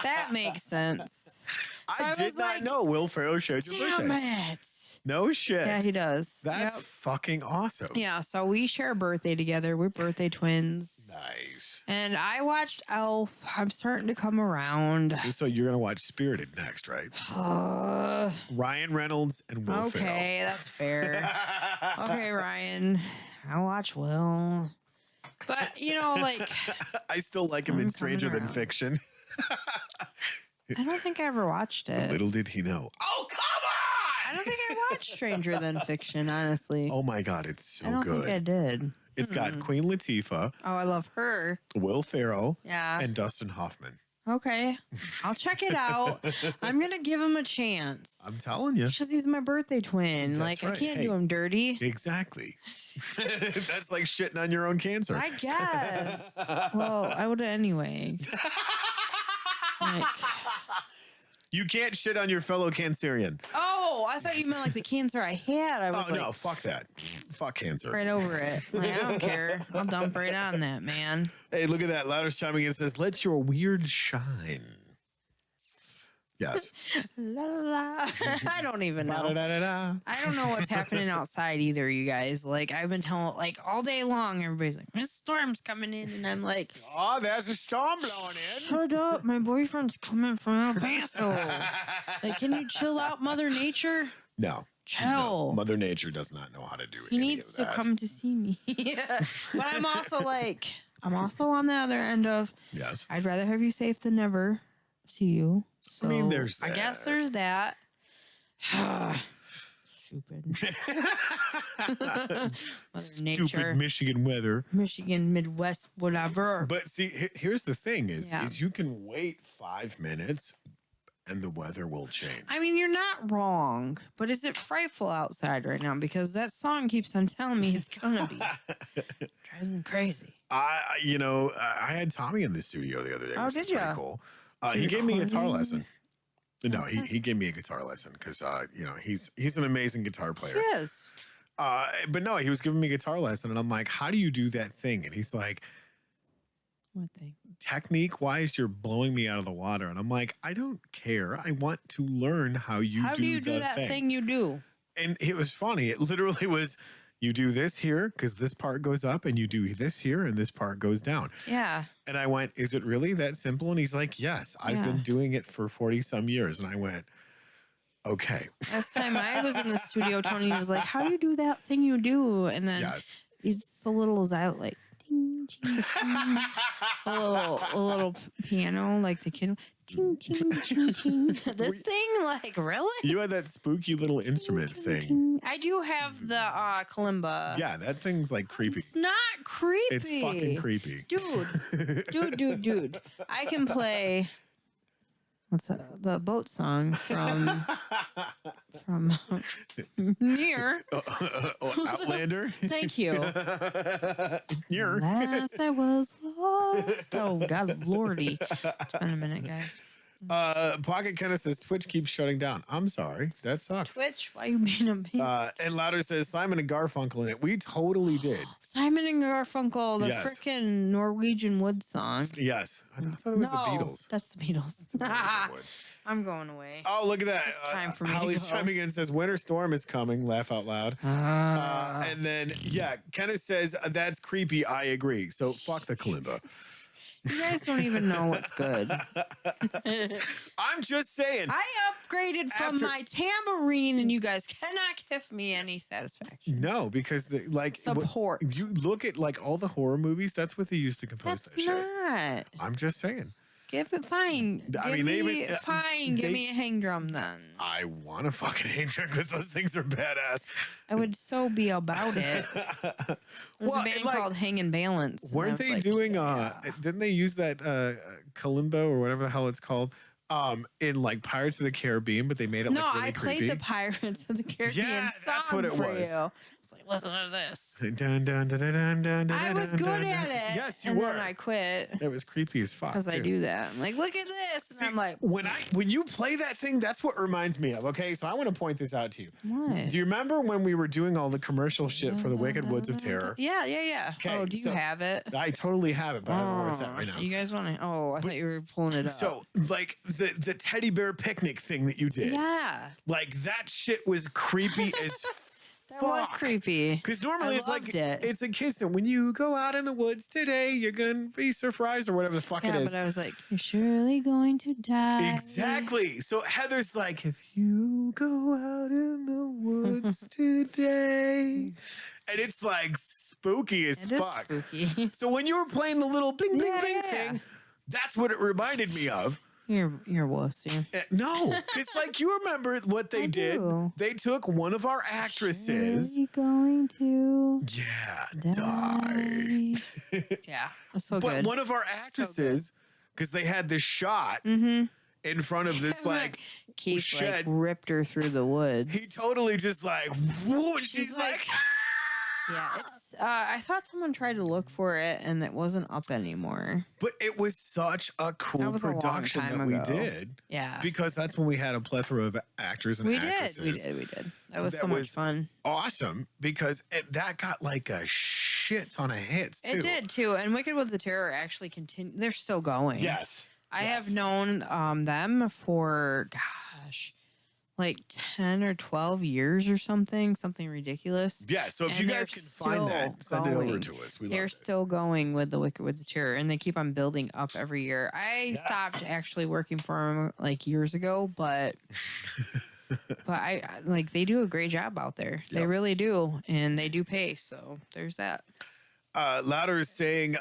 That makes sense. So I did was not like, know Will Ferrell shared your Damn birthday. it. No shit. Yeah, he does. That's Yep. fucking awesome. Yeah, so we share a birthday together. We're birthday twins. Nice. And I watched Elf. I'm starting to come around. So you're gonna watch Spirited next, right? Ryan Reynolds and Will Okay, that's fair. Okay, Ryan. I'll watch Will. But, like, Ferrell. I still like him in I'm Stranger coming Than around. Fiction. I don't think I ever watched it. Little did he know. Oh, come on! I don't think I watched Stranger Than Fiction, honestly. Oh my god, it's so I don't good. think I did. It's got Queen Latifah, Oh, I love her. Will Ferrell, Yeah. and Dustin Hoffman. Okay. I'll check it out. I'm going to give him a chance. I'm telling you. Because he's my birthday twin. That's Like, right. I can't Hey. do him dirty. Exactly. That's like shitting on your own cancer. I guess. Well, I would anyway. Like, You can't shit on your fellow Cancerian. oh, I thought you meant like the cancer I had. I was Oh like, no, fuck that. Fuck cancer. right over it. Like, I don't care. I'll dump right on that, man. Hey, look at that. Louder's chiming in and says, let your weird shine. Yes. La, la, la. I don't even know. Da-da-da-da-da. I don't know what's happening outside either, you guys. Like, I've been telling, like, all day long, everybody's like, this storm's coming in. And I'm like, Oh, there's a storm blowing in. shut up. My boyfriend's coming from El Paso. Like, can you chill out, Mother Nature? No. Chill. No. Mother Nature does not know how to do He any needs of to that. come to see me. But I'm also like, I'm also on the other end of, Yes. I'd rather have you safe than never see you. So I mean, there's I guess that. there's that. Stupid. Mother Nature. Stupid Michigan weather. Michigan, Midwest, whatever. But see, here's the thing is Yeah. you can wait 5 minutes and the weather will change. I mean, you're not wrong, but is it frightful outside right now? Because that song keeps on telling me it's gonna be. Drives me crazy. I had Tommy in the studio the other day. Oh, which is did ya? pretty cool. He gave me a guitar Recording? lesson. No, he gave me a guitar lesson because he's an amazing guitar player. Yes. But no, he was giving me a guitar lesson, and I'm like, "How do you do that thing?" And he's like, What thing? "Technique wise, you're blowing me out of the water." And I'm like, "I don't care. I want to learn how you How do you the do that thing you do? And it was funny. It literally was, You do this here because this part goes up, and you do this here and this part goes down. Yeah. And I went, is it really that simple? And he's like, yes, I've been doing it for 40 some years. And I went, okay. Last time I was in the studio, Tony was like, how do you do that thing you do? And then it's a little like, ding, ding, ding. a little piano, like the kid. Ting, ting, ting, ting. This thing, like, really? You had that spooky little instrument thing. Ting. I do have the kalimba. Yeah, that thing's like creepy. It's not creepy. It's fucking creepy. Dude. I can play what's that? The boat song from Near. Outlander. Thank you. Near. Last I was lost. Oh God, Lordy. It's been a minute, guys. Pocket Kenneth says Twitch keeps shutting down. I'm sorry. That sucks. Twitch, why you being a baby? And Louder says Simon and Garfunkel in it. We totally did. Simon and Garfunkel, the freaking Norwegian Wood song. Yes. I thought it was the Beatles. That's the Beatles. I'm going away. Oh, look at that. It's time for me Holly's to go. chiming in and says Winter Storm is coming. Laugh out loud. And then, Kenneth says that's creepy. I agree. So fuck the kalimba. You guys don't even know what's good. I'm just saying. I upgraded from my tambourine, and you guys cannot give me any satisfaction. No, because Support. You look at like all the horror movies. That's what they used to compose that shit. Not. I'm just saying. Give it fine. Give me a hang drum then. I want to fucking hang drum because those things are badass. I would so be about it. There's a band called Hang and Balance. Weren't they doing? Didn't they use that kalimba or whatever the hell it's called? In like Pirates of the Caribbean, but they made it like really creepy. I played the Pirates of the Caribbean song that's what it for was. you. It's like, listen to this. Dun, dun, dun, dun, dun, dun, I was dun, good dun, at dun. it. Yes, you and were. And then I quit. It was creepy as fuck. Because I do that. I'm like, look at this. And See, I'm like, when you play that thing, that's what reminds me of. Okay, so I want to point this out to you. what? Do you remember when we were doing all the commercial shit for the Wicked Woods of Terror? Yeah. Okay, Oh, do you have it? I totally have it, but I don't know where it's at right now. You guys want to? Oh, I thought you were pulling it up. So, like the teddy bear picnic thing that you did, yeah, like that shit was creepy as that was creepy. Because normally I it's like loved it. it's a kid's thing. When you go out in the woods today, you're gonna be surprised or whatever the fuck it is. But I was like, you're surely going to die. Exactly. So Heather's like, if you go out in the woods today, and it's like spooky as fuck. Spooky. So when you were playing the little bling bling bling thing, that's what it reminded me of. You're a wussy. No, it's like you remember what they did. do. They took one of our actresses. Surely going to Die. Yeah, that's so But good. one of our actresses, because they had this shot in front of this like Keith shed. ripped her through the woods. He totally just like, whoa, and she's like, yeah, it's. I thought someone tried to look for it and it wasn't up anymore. but it was such a cool was a long production time that we ago. did. Yeah, Because that's when we had a plethora of actors and we actresses. did. That was That so was much fun. Awesome, because that got like a shit ton of hits too. It did too. And Wicked Woods of Terror actually continue. They're still going. Yes. I have known them for like 10 or 12 years or something ridiculous. Yeah, so if And you guys they're can find that, send it over going. to us. They're still going with the Wicked Woods of Terror, and they keep on building up every year. I stopped actually working for them like years ago, but I like they do a great job out there. They Yep. really do, and they do pay. So there's that. Louder is saying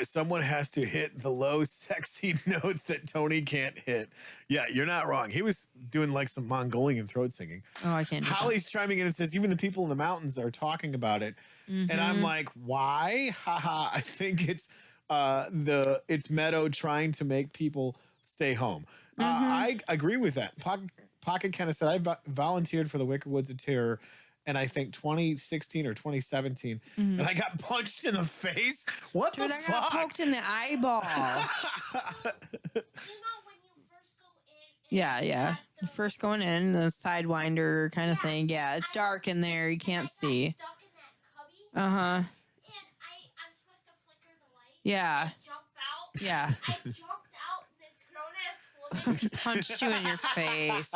someone has to hit the low, sexy notes that Tony can't hit. Yeah, you're not wrong. He was doing like some Mongolian throat singing. Oh, I can't. Do Holly's chiming in and says even the people in the mountains are talking about it, and I'm like, why? Haha! I think it's it's Meadow trying to make people stay home. I agree with that. Pocket kind of said I volunteered for the Wicked Woods of Terror. And I think 2016 or 2017, and I got punched in the face. What Dude, the I fuck? got poked in the eyeball. You know when you first go in? Yeah. The First going in, the sidewinder kind of thing. Yeah, it's dark in there. You can't see. Stuck in that cubby. Uh huh. And I'm supposed to flicker the light. Yeah. I jump out. Yeah. I jumped out, and this grown ass woman Punched you in your face,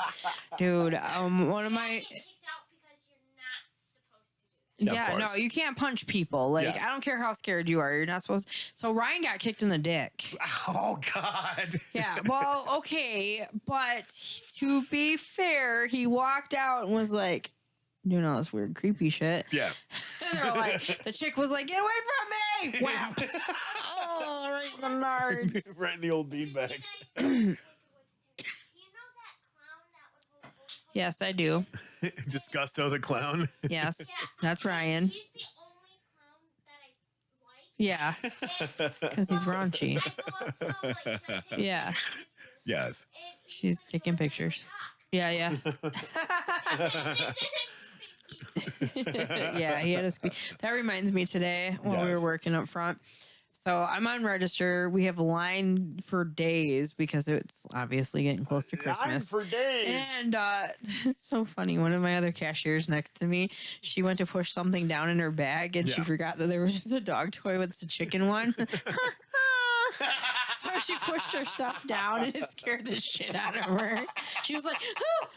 dude. One of you my. get kicked out because you're not supposed to do Yeah, no, you can't punch people. Like, Yeah. I don't care how scared you are. You're not supposed. So Ryan got kicked in the dick. Oh God. Yeah, well, okay, but to be fair, he walked out and was like doing all this weird, creepy shit. Yeah. And they're like, the chick was like, "Get away from me!" Wow. Oh, right in the nards. Right in the old beanbag. You know that clown that would hold both toys? Yes, I do. Disgusto the clown. Yes, Yeah, that's Ryan. He's the only clown that I like. Yeah, because he's raunchy. I go up to him like, "Can I take Yeah, pictures?" Yes. And he she's doesn't taking go down pictures. the Yeah, yeah. dock. Yeah, he had a speed. That reminds me today when we were Yes. working up front. So I'm on register. We have a line for days because it's obviously getting close to Christmas. for days. And it's so funny. One of my other cashiers next to me, she went to push something down in her bag and she Yeah. forgot that there was just a dog toy with the chicken one. So she pushed her stuff down and it scared the shit out of her. She was like, "Oh."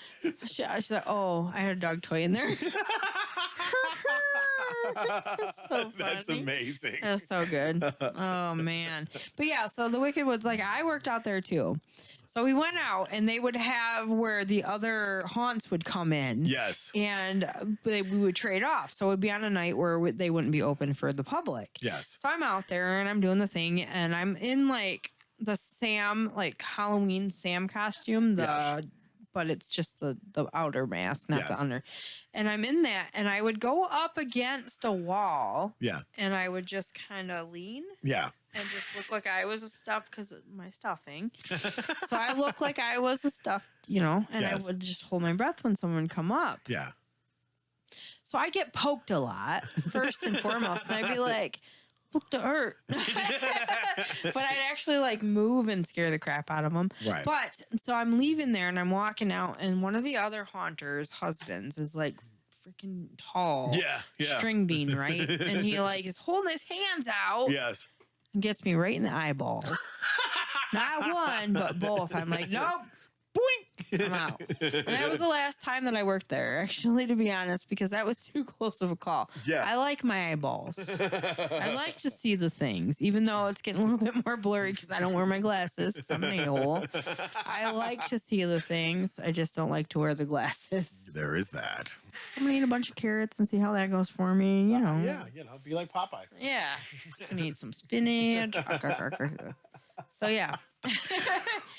She's like, "Oh, I had a dog toy in there." It's so That's funny. amazing. That's so good. Oh man. But yeah, so the Wicked Woods, like I worked out there too. So we went out and they would have where the other haunts would come in. Yes. And we would trade off. So it would be on a night where they wouldn't be open for the public. Yes. So I'm out there and I'm doing the thing and I'm in like the Sam, like Halloween Sam costume, Yes. but it's just the outer mask, not the Yes. under. And I'm in that and I would go up against a wall Yeah. and I would just kind of lean Yeah. and just look like I was a stuffed because of my stuffing. So I look like I was a stuffed, and Yes. I would just hold my breath when someone would come up. Yeah. So I get poked a lot, first and foremost, and I'd be like, "Look to hurt," but I'd actually like move and scare the crap out of them. Right. But so I'm leaving there and I'm walking out, and one of the other haunters' husbands is like freaking tall, Yeah. Yeah. string bean, right? And he like is holding his hands out Yes. and gets me right in the eyeballs. Not one, but both. I'm like, nope. Boink. I'm out. And that was the last time that I worked there, actually, to be honest, because that was too close of a call. Yeah. I like my eyeballs. I like to see the things, even though it's getting a little bit more blurry because I don't wear my glasses 'cause I'm an a-hole. I like to see the things. I just don't like to wear the glasses. There is that. I'm going to eat a bunch of carrots and see how that goes for me, Yeah. Be like Popeye. Yeah. Just going to eat some spinach. So, yeah.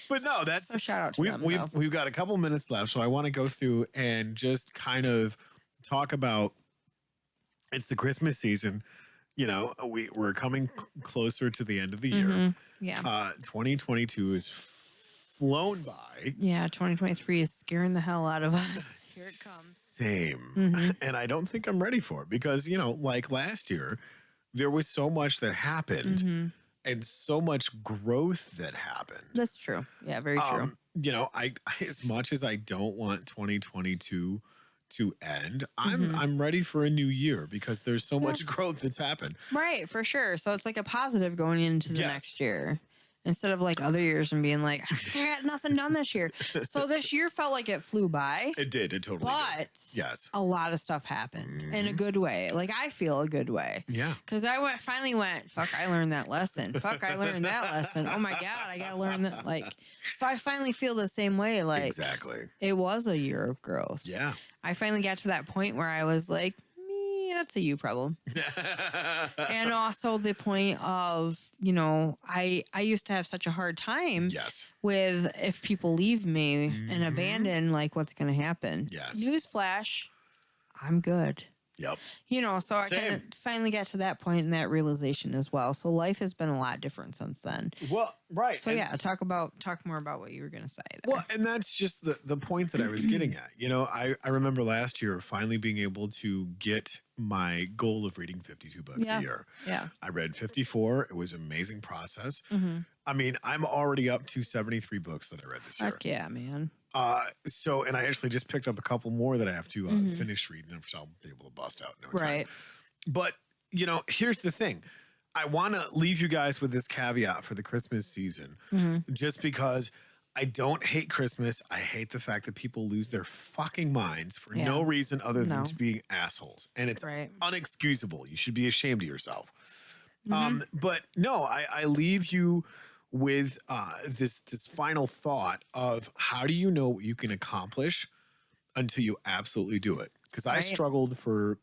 But no, that's So shout out to them, though. we've got a couple minutes left, so I want to go through and just kind of talk about. It's the Christmas season, we're coming closer to the end of the year. Mhm. Yeah. 2022 is flown by. Yeah, 2023 is scaring the hell out of us. Here it comes. Same, Mhm. and I don't think I'm ready for it because like last year, there was so much that happened. Mhm. And so much growth that happened. That's true. Yeah, very true. I as much as I don't want 2022 to end, Mm-hmm. I'm ready for a new year because there's so much growth that's happened. Right, for sure. So it's like a positive going into the Yes. next year instead of like other years and being like, I got nothing done this year. So this year felt like it flew by, It did. It totally did. but Yes. a lot of stuff happened in a Mm-hmm. good way. Like I feel a good way. Yeah. Because I finally went, fuck, I learned that lesson. Fuck, I learned that lesson. Oh my God, I got to learn that. So I finally feel the same way. Like Exactly. it was a year of growth. Yeah. I finally got to that point where I was like, me, that's a you problem. And also the point of, I used to have such a hard time Yes. with if people leave me and Mhm. abandon, like what's going to happen. Yes. Newsflash, I'm good. Yep. So I kind Same. of finally got to that point and that realization as well. So life has been a lot different since then. Well, right. So and- yeah, talk more about what you were going to say there. Well, and that's just the point that I was getting at. I remember last year finally being able to get my goal of reading 52 books Yeah. a year. Yeah. I read 54. It was an amazing process. Mm-hmm. I mean, I'm already up to 73 books that I read this year. Heck yeah, man. And I actually just picked up a couple more that I have to Mhm. finish reading, which I'll be able to bust out in no Right. time. But, here's the thing. I want to leave you guys with this caveat for the Christmas season, Mhm. just because I don't hate Christmas. I hate the fact that people lose their fucking minds for Yeah. no reason other than No. to being assholes. And it's Right. unexcusable. You should be ashamed of yourself. Mhm. But no, I leave you with this final thought of how do you know what you can accomplish until you absolutely do it? Because I Right. struggled for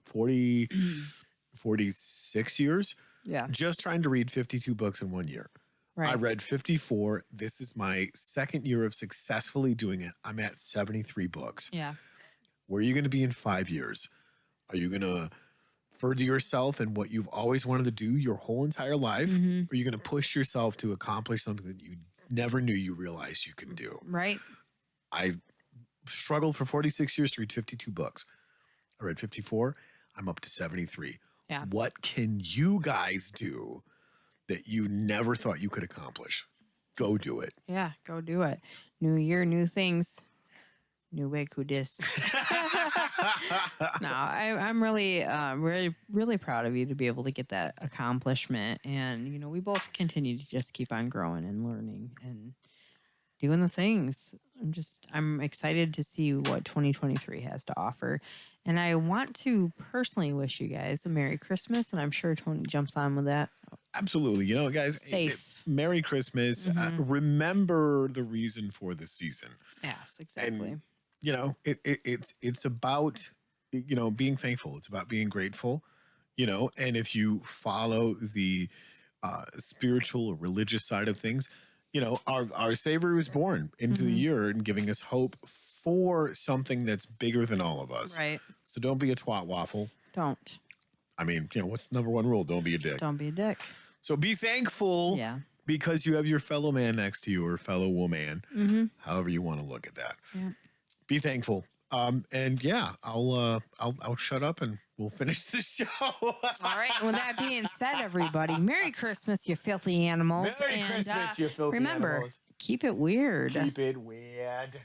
46 years Yeah. just trying to read 52 books in 1 year. Right. I read 54. This is my second year of successfully doing it. I'm at 73 books. Yeah. Where are you going to be in 5 years? Are you going to further yourself in what you've always wanted to do your whole entire life? Mhm. Or are you going to push yourself to accomplish something that you never knew you realized you can do? Right. I struggled for 46 years to read 52 books. I read 54. I'm up to 73. Yeah. What can you guys do that you never thought you could accomplish? Go do it. Yeah. Go do it. New year, new things. New way, kudis. No, I'm really, really proud of you to be able to get that accomplishment. And, you know, we both continue to just keep on growing and learning and doing the things. I'm excited to see what 2023 has to offer. And I want to personally wish you guys a Merry Christmas. And I'm sure Tony jumps on with that. Absolutely. You know, guys, Safe. Merry Christmas. Remember the reason for the season. Yes, exactly. And, you know, it's about, you know, being thankful. It's about being grateful, you know, and if you follow the spiritual or religious side of things, you know, our Savior was born into the year and giving us hope for something that's bigger than all of us. Right. So don't be a twat waffle. Don't. I mean, you know, what's the number one rule? Don't be a dick. Don't be a dick. So be thankful Yeah. because you have your fellow man next to you or fellow woman, however you want to look at that. Yeah. Be thankful. And yeah, I'll shut up and we'll finish the show. All right. And with that being said, everybody, Merry Christmas, you filthy animals. Merry and Christmas, you filthy remember, animals. keep it weird. Keep it weird.